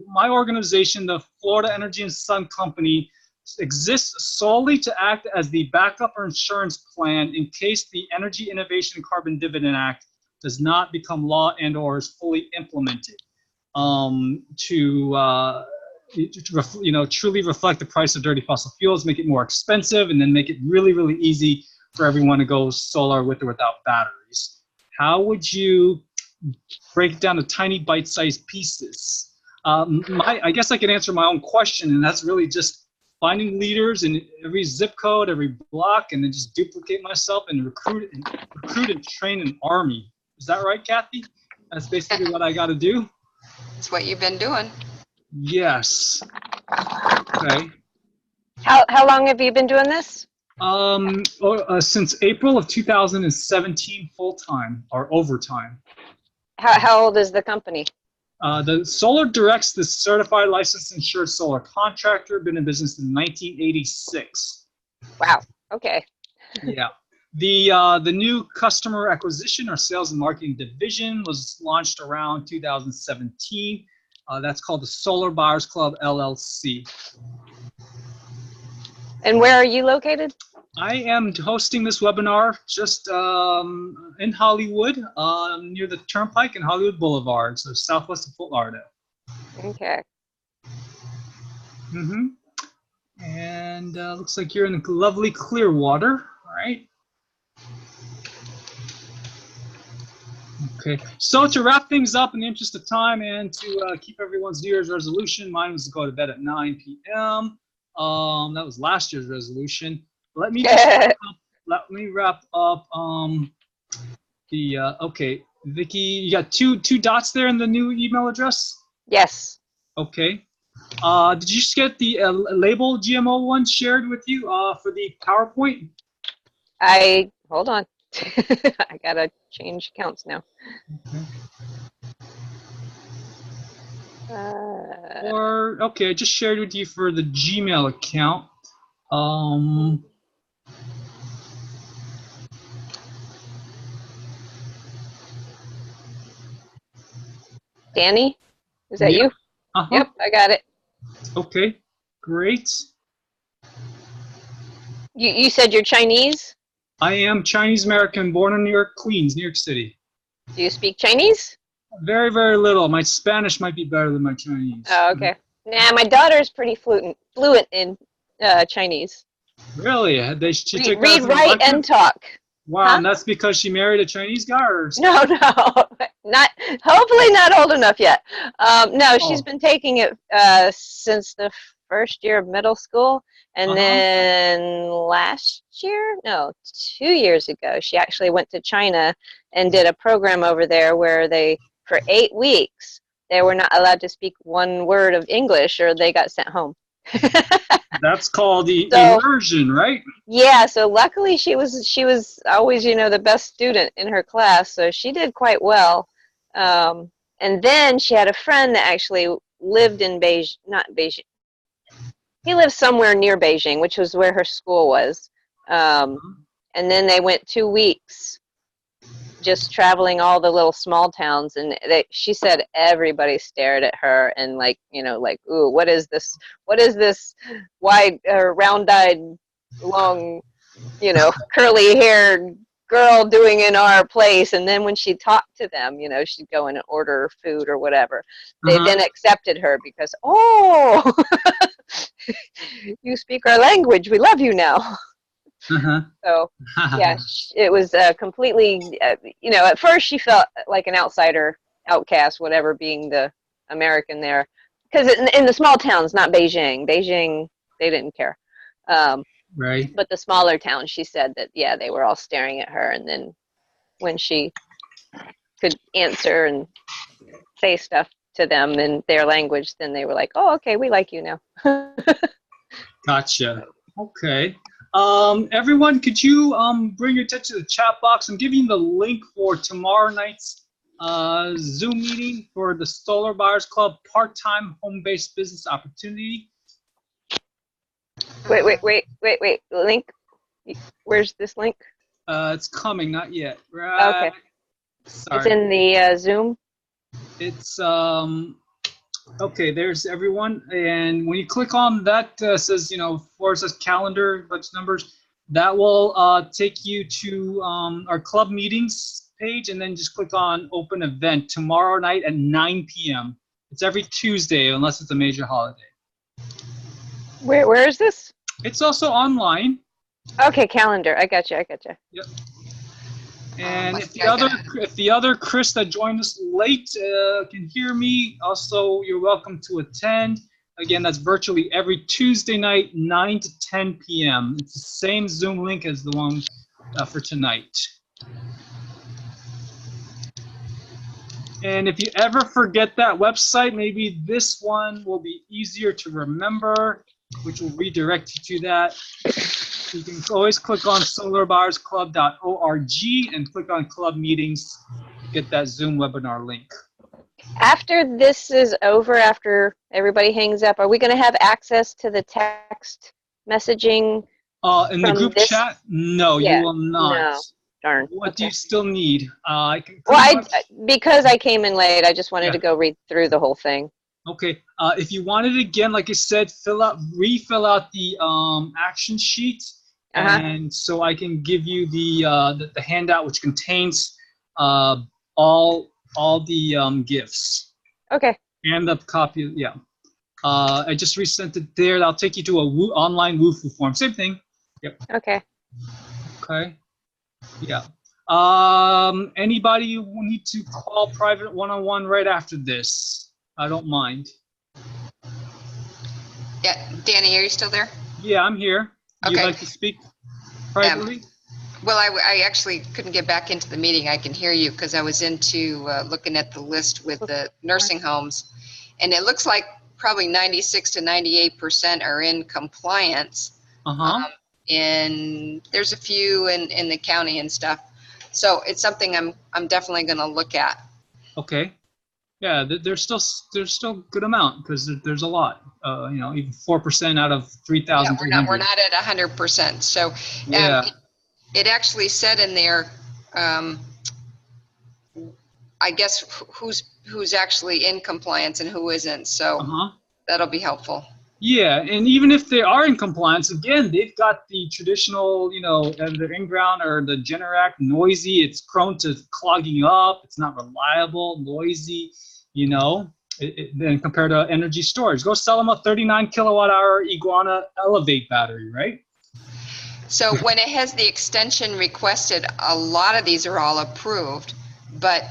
my organization, the Florida Energy and Sun Company, exists solely to act as the backup or insurance plan in case the Energy Innovation and Carbon Dividend Act does not become law and or is fully implemented to truly reflect the price of dirty fossil fuels, make it more expensive, and then make it really, really easy for everyone to go solar with or without batteries. How would you break it down to tiny bite-sized pieces? I guess I could answer my own question, and that's really just finding leaders in every zip code, every block, and then just duplicate myself and recruit and train an army. Is that right, Kathy? That's basically what I got to do? That's what you've been doing. Yes. Okay. How long have you been doing this? Since April of 2017, full-time or overtime. How old is the company? The Solar Direct's the certified licensed insured solar contractor, been in business in 1986. Wow. Okay. Yeah. The new customer acquisition or sales and marketing division was launched around 2017. That's called the Solar Buyers Club LLC. And where are you located? I am hosting this webinar just in Hollywood, near the Turnpike and Hollywood Boulevard, so southwest of Fort Lauderdale. Okay. Mm-hmm. And looks like you're in the lovely Clearwater, all right? Okay, so to wrap things up in the interest of time and to keep everyone's New Year's resolution, mine was to go to bed at 9 p.m. That was last year's resolution. Let me just wrap up. Okay, Vicky, you got two dots there in the new email address? Yes. Okay. Did you just get the label GMO one shared with you for the PowerPoint? Hold on. I gotta change accounts now. Or okay, I just shared with you for the Gmail account. Danny, is that you? Uh-huh. Yep, I got it. Okay, great. You said you're Chinese? I am Chinese American, born in New York, Queens, New York City. Do you speak Chinese? Very, very little. My Spanish might be better than my Chinese. Oh, okay. Nah, my daughter's pretty fluent in Chinese. Really? Read, write, and talk. Wow, Huh? and that's because she married a Chinese guy? Or No, hopefully not old enough yet. No, she's been taking it since the first year of middle school. And then last year, no, 2 years ago, she actually went to China and did a program over there where for 8 weeks, they were not allowed to speak one word of English or they got sent home. That's called the immersion, right? Yeah, so luckily she was always, the best student in her class, so she did quite well. And then she had a friend that actually lived in Beijing, not Beijing. He lived somewhere near Beijing, which was where her school was. And then they went 2 weeks just traveling all the little small towns, and she said everybody stared at her and like, ooh, what is this wide round-eyed, long, curly haired girl doing in our place? And then when she talked to them, she'd go in and order food or whatever. They then accepted her because, oh, you speak our language, we love you now. So yeah, it was completely, at first she felt like an outsider, outcast, whatever, being the American there, because in the small towns, not Beijing, they didn't care. Right. But the smaller towns, she said that, yeah, they were all staring at her, and then when she could answer and say stuff to them in their language, then they were like, oh, okay, we like you now. Gotcha. Okay. Everyone, could you bring your attention to the chat box? I'm giving you the link for tomorrow night's Zoom meeting for the Solar Buyers Club part-time home-based business opportunity. Wait. Link? Where's this link? It's coming, not yet. Right. Okay. Sorry. It's in the Zoom? It's, okay, there's everyone. And when you click on that, says, says calendar, bunch of numbers, that will take you to our club meetings page, and then just click on open event tomorrow night at 9 p.m. It's every Tuesday, unless it's a major holiday. Where is this? It's also online. Okay, calendar. I gotcha. Yep. And if the other Chris that joined us late can hear me, also you're welcome to attend. Again, that's virtually every Tuesday night, 9 to 10 p.m. It's the same Zoom link as the one for tonight. And if you ever forget that website, maybe this one will be easier to remember, which will redirect you to that. You can always click on solarbuyersclub.org and click on club meetings to get that Zoom webinar link. After this is over, after everybody hangs up, are we going to have access to the text messaging? In the group chat? No, you Yeah, will not. no. Darn. What do Okay. you still need? I can Well, because I came in late, I just wanted Yeah. to go read through the whole thing. Okay. If you want it again, like I said, refill out the action sheet, and so I can give you the handout which contains all the gifts. Okay. And the copy. Yeah. I just resent it there. That'll take you to a online WooFoo form. Same thing. Yep. Okay. Okay. Yeah. Anybody who need to call private one-on-one right after this? I don't mind. Yeah, Danny, are you still there? Yeah, I'm here. You'd Okay. like to speak privately? Well, I actually couldn't get back into the meeting. I can hear you because I was into looking at the list with the nursing homes. And it looks like probably 96 to 98% are in compliance. And there's a few in the county and stuff. So it's something I'm definitely going to look at. Okay. Yeah, there's still good amount because there's a lot. Even 4% out of 3,300. Yeah, we're not at 100%. So yeah. It actually said in there, I guess who's actually in compliance and who isn't. So that'll be helpful. Yeah, and even if they are in compliance, again, they've got the traditional, the in-ground or the Generac noisy. It's prone to clogging up. It's not reliable, noisy, then compared to energy storage. Go sell them a 39 kilowatt hour Iguana Elevate battery, right? So when it has the extension requested, a lot of these are all approved, but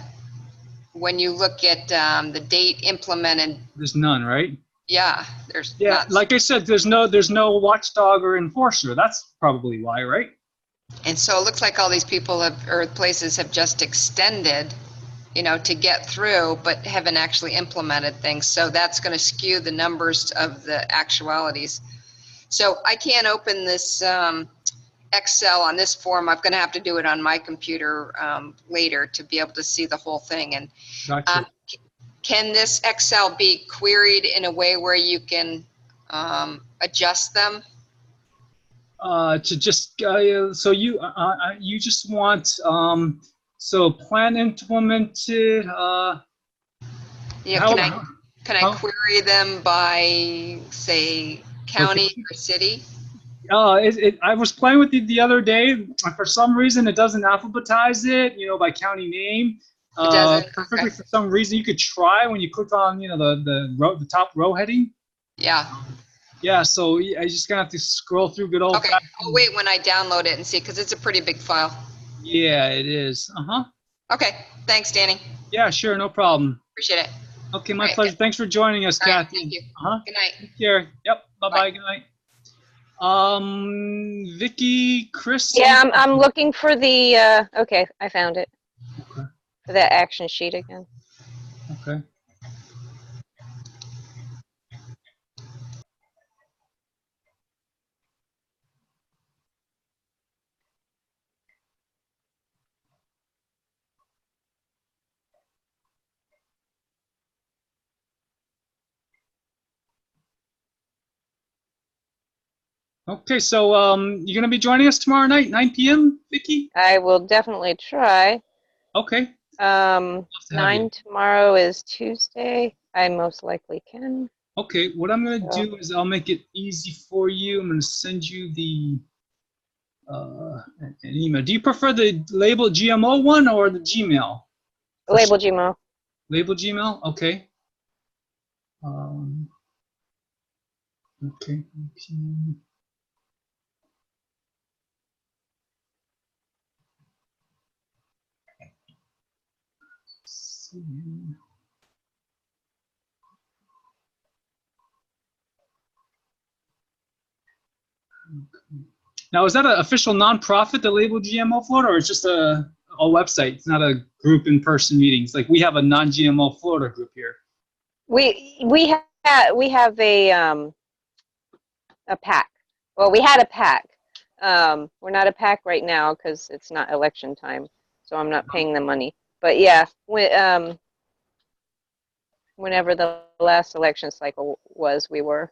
when you look at the date implemented, there's none, right? Yeah, there's like I said, there's no watchdog or enforcer. That's probably why, right? And so it looks like all these people or places have just extended, to get through, but haven't actually implemented things. So that's going to skew the numbers of the actualities. So I can't open this Excel on this form. I'm going to have to do it on my computer later to be able to see the whole thing. And gotcha. Can this Excel be queried in a way where you can adjust them? To just so you just want so plan implemented. Yeah, can I query them by, say, county or city? I was playing with it the other day. For some reason, it doesn't alphabetize it, by county name. It doesn't. Perfectly. For some reason, you could try when you click on, the top row heading. Yeah. Yeah. So I just gonna have to scroll through good old. Okay. I'll wait when I download it and see, because it's a pretty big file. Yeah, it is. Okay. Thanks, Danny. Yeah, sure, no problem. Appreciate it. Okay, my pleasure. Good. Thanks for joining us, Kathy. Thank you. Good night. Take care. Yep. Bye-bye. Good night. Vicky, Chris. Yeah, I'm looking for the. Okay, I found it. Okay. For that action sheet again. Okay. Okay, so you're gonna be joining us tomorrow night, 9 p.m., Vicky? I will definitely try. Okay. 9 tomorrow is Tuesday. I most likely can. Okay, what I'm gonna do is I'll make it easy for you. I'm gonna send you the an email. Do you prefer the label GMO one or the Gmail? Label Gmail. Label Gmail. Okay. Okay. Now, is that an official nonprofit, the Label GMO Florida, or it's just a website? It's not a group in-person meetings. Like we have a non-GMO Florida group here. We have a pack. Well, we had a pack. We're not a PAC right now because it's not election time, so I'm not paying them money. But yeah, whenever the last election cycle was, we were.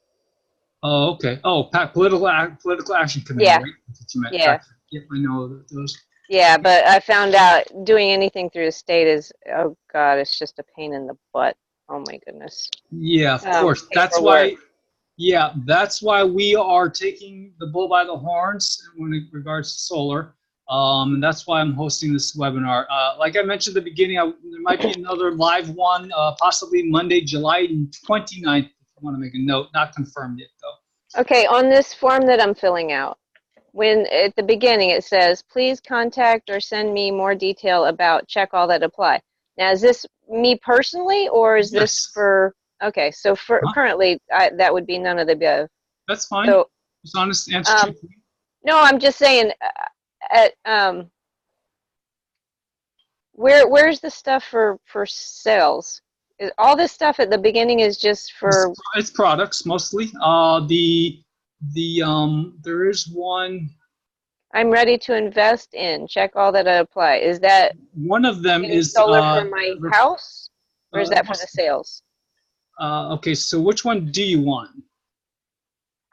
Oh, okay. Oh, PAC, Political Action Committee, Yeah. right? That's what you meant. Yeah. Gotcha. Yep, I know those. Yeah, but I found out doing anything through the state is, oh God, it's just a pain in the butt. Oh my goodness. Yeah, of course. That's Paperwork. why. Yeah, that's why we are taking the bull by the horns when it regards to solar. And that's why I'm hosting this webinar. Like I mentioned at the beginning, there might be another live one, possibly Monday, July 29th, if you want to make a note. Not confirmed yet, though. Okay, on this form that I'm filling out, when at the beginning it says, please contact or send me more detail about check all that apply. Now, is this me personally, or is this Yes. for, okay, so for Huh? currently, that would be none of the above. That's fine. So, Just honest answer to you. no, I'm just saying, where's the stuff for sales? All this stuff at the beginning is just for. It's products mostly. There is one. I'm ready to invest in. Check all that I apply. Is that One of them getting is solar for my house, or is that for the sales? Okay, so which one do you want?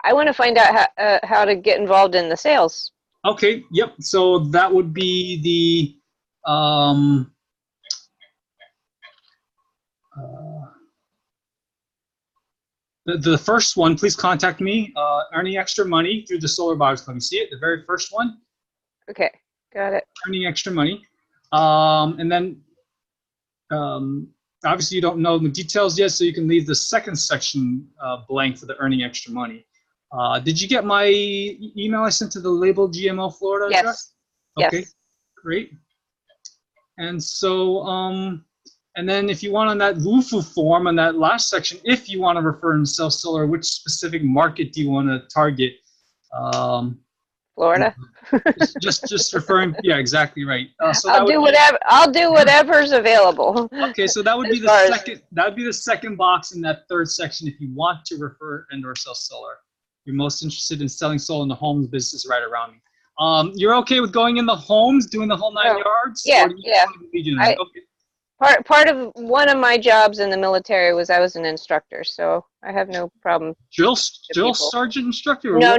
I want to find out how to get involved in the sales. Okay, yep. So that would be the first one. Please contact me. Earning extra money through the Solar Buyers Club. You see it, the very first one. Okay, got it. Earning extra money, and then obviously you don't know the details yet, so you can leave the second section blank for the earning extra money. Did you get my email I sent to the label GMO Florida address? Okay, yes. Great. And so, and then if you want on that WUFU form, on that last section, if you want to refer and sell solar, which specific market do you want to target? Florida. just referring, yeah, exactly right. So I'll do whatever. I'll do whatever's available. Okay, so that would be the second. That would be the second box in that third section. If you want to refer and/or sell solar, you're most interested in selling solar in the homes business right around me. You're okay with going in the homes, doing the whole 9 yards? Yeah, yeah. Okay. Part of one of my jobs in the military was I was an instructor, so I have no problem. Drill sergeant instructor? No.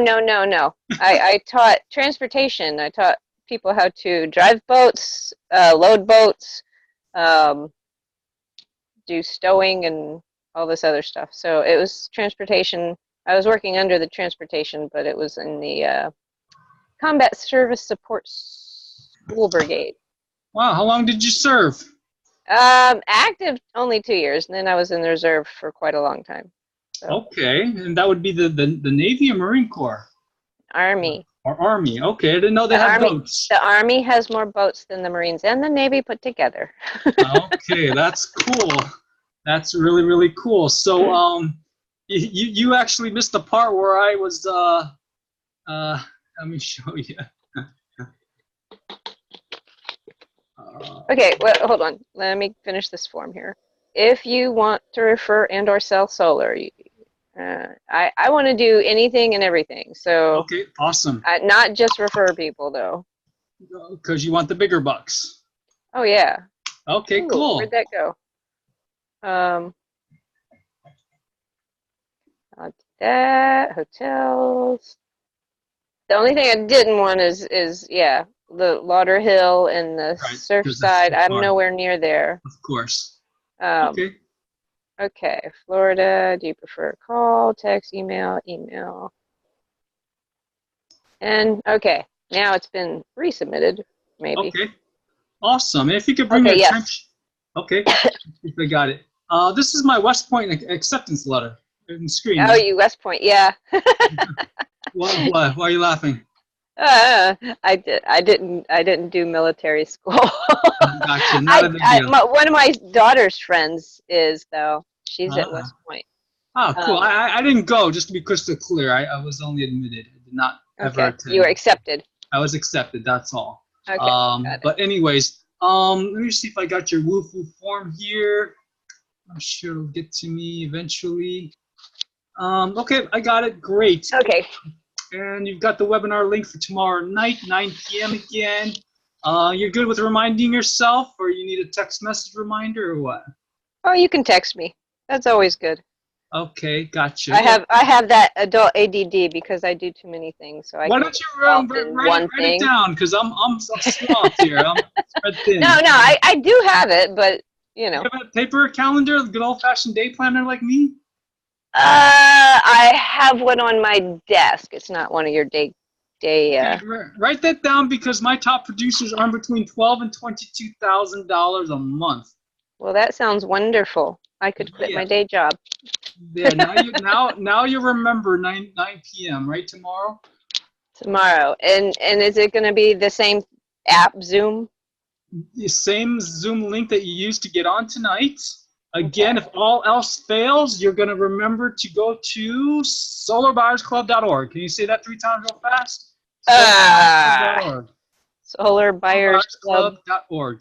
I taught transportation. I taught people how to drive boats, load boats, do stowing, and all this other stuff. So it was transportation. I was working under the transportation, but it was in the Combat Service Support School Brigade. Wow, how long did you serve? Active only 2 years, and then I was in the reserve for quite a long time. So. Okay, and that would be the Navy or Marine Corps? Army. Or Army, okay. I didn't know they had boats. The Army has more boats than the Marines and the Navy put together. Okay, that's cool. That's really, really cool. So, you actually missed the part where I was, let me show you. Okay, well, hold on. Let me finish this form here. If you want to refer and/or sell solar, I want to do anything and everything. So okay, awesome. Not just refer people though. Because you want the bigger bucks. Oh yeah. Okay, cool. Where'd that go? That hotels. The only thing I didn't want is yeah, the Lauderhill and the Surfside. I'm nowhere near there. Of course. Okay. Okay, Florida. Do you prefer call, text, email? Email. And okay, now it's been resubmitted. Maybe. Okay. Awesome. If you could bring your attention. Okay. I got it. This is my West Point acceptance letter. In screen. Oh, you West Point, yeah. Why are you laughing? I didn't do military school. Gotcha. Not a big deal. One of my daughter's friends is though. She's at West Point. Oh, cool. I didn't go, just to be crystal clear. I was only admitted. I did not ever attend. You were accepted. I was accepted. That's all. Okay. Got it. But anyways, let me see if I got your WUFU form here. I'm sure it'll get to me eventually. Okay, I got it. Great. Okay. And you've got the webinar link for tomorrow night, 9 p.m. again. You're good with reminding yourself, or you need a text message reminder, or what? Oh, you can text me. That's always good. Okay, gotcha. I have that adult ADD because I do too many things, so I Why can don't get you involved in one write it thing. down? Because I'm swamped here. I'm spread thin. No, I do have it, but you know. You have a paper calendar, a good old-fashioned day planner like me? I have one on my desk. It's not one of your day. Okay, write that down because my top producers earn between $12,000 and $22,000 a month. Well, that sounds wonderful. I could quit my day job. Yeah, now you remember 9 p.m. right tomorrow. Tomorrow, and is it going to be the same app, Zoom? The same Zoom link that you used to get on tonight. Again, if all else fails, you're going to remember to go to solarbuyersclub.org. Can you say that 3 times real fast? Solarbuyersclub.org. Solarbuyersclub.org.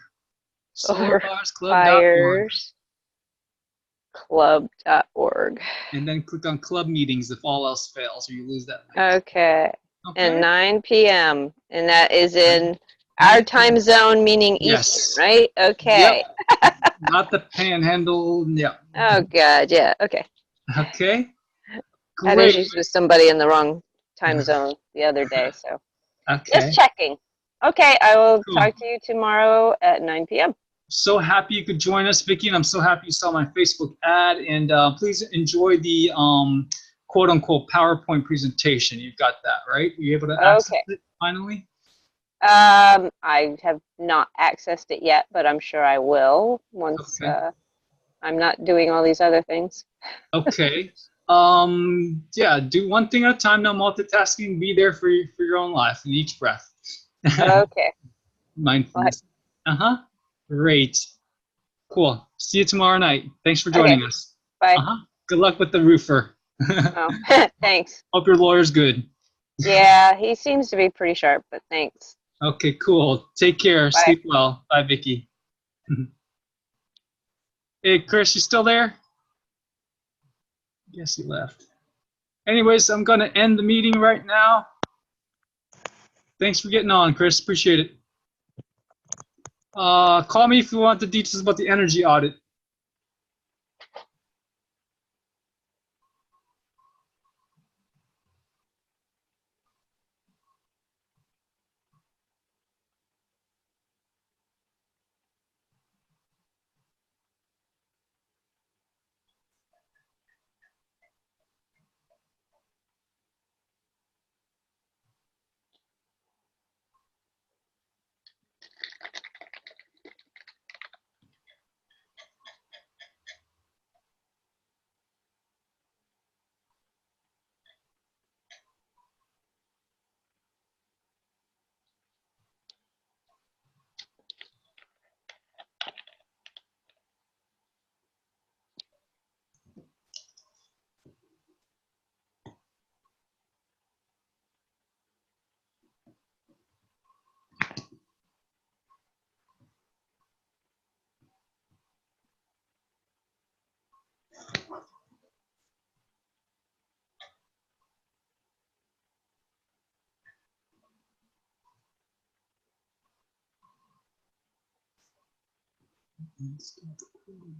Solarbuyersclub.org. And then click on club meetings if all else fails, or you lose that link. Okay. And 9 p.m. And that is in our time zone, meaning Eastern, right? Okay. Yep. Not the panhandle. Yeah. Oh, God. Yeah. Okay. Okay. I had Great. issues with somebody in the wrong time zone the other day, so just checking. Okay, I will talk to you tomorrow at 9 p.m. So happy you could join us, Vicki, and I'm so happy you saw my Facebook ad. And please enjoy the quote-unquote PowerPoint presentation. You've got that, right? Were you able to access it finally? I have not accessed it yet, but I'm sure I will once I'm not doing all these other things. Okay. Yeah, do one thing at a time, no multitasking. Be there for your own life in each breath. Okay. Mindfulness. Great. Cool. See you tomorrow night. Thanks for joining us. Bye. Good luck with the roofer. Oh, thanks. Hope your lawyer's good. Yeah, he seems to be pretty sharp, but thanks. Okay, cool. Take care. Bye. Sleep well. Bye, Vicki. Hey, Chris, you still there? Guess he left. Anyways, I'm going to end the meeting right now. Thanks for getting on, Chris. Appreciate it. Call me if you want the details about the energy audit. Stop recording.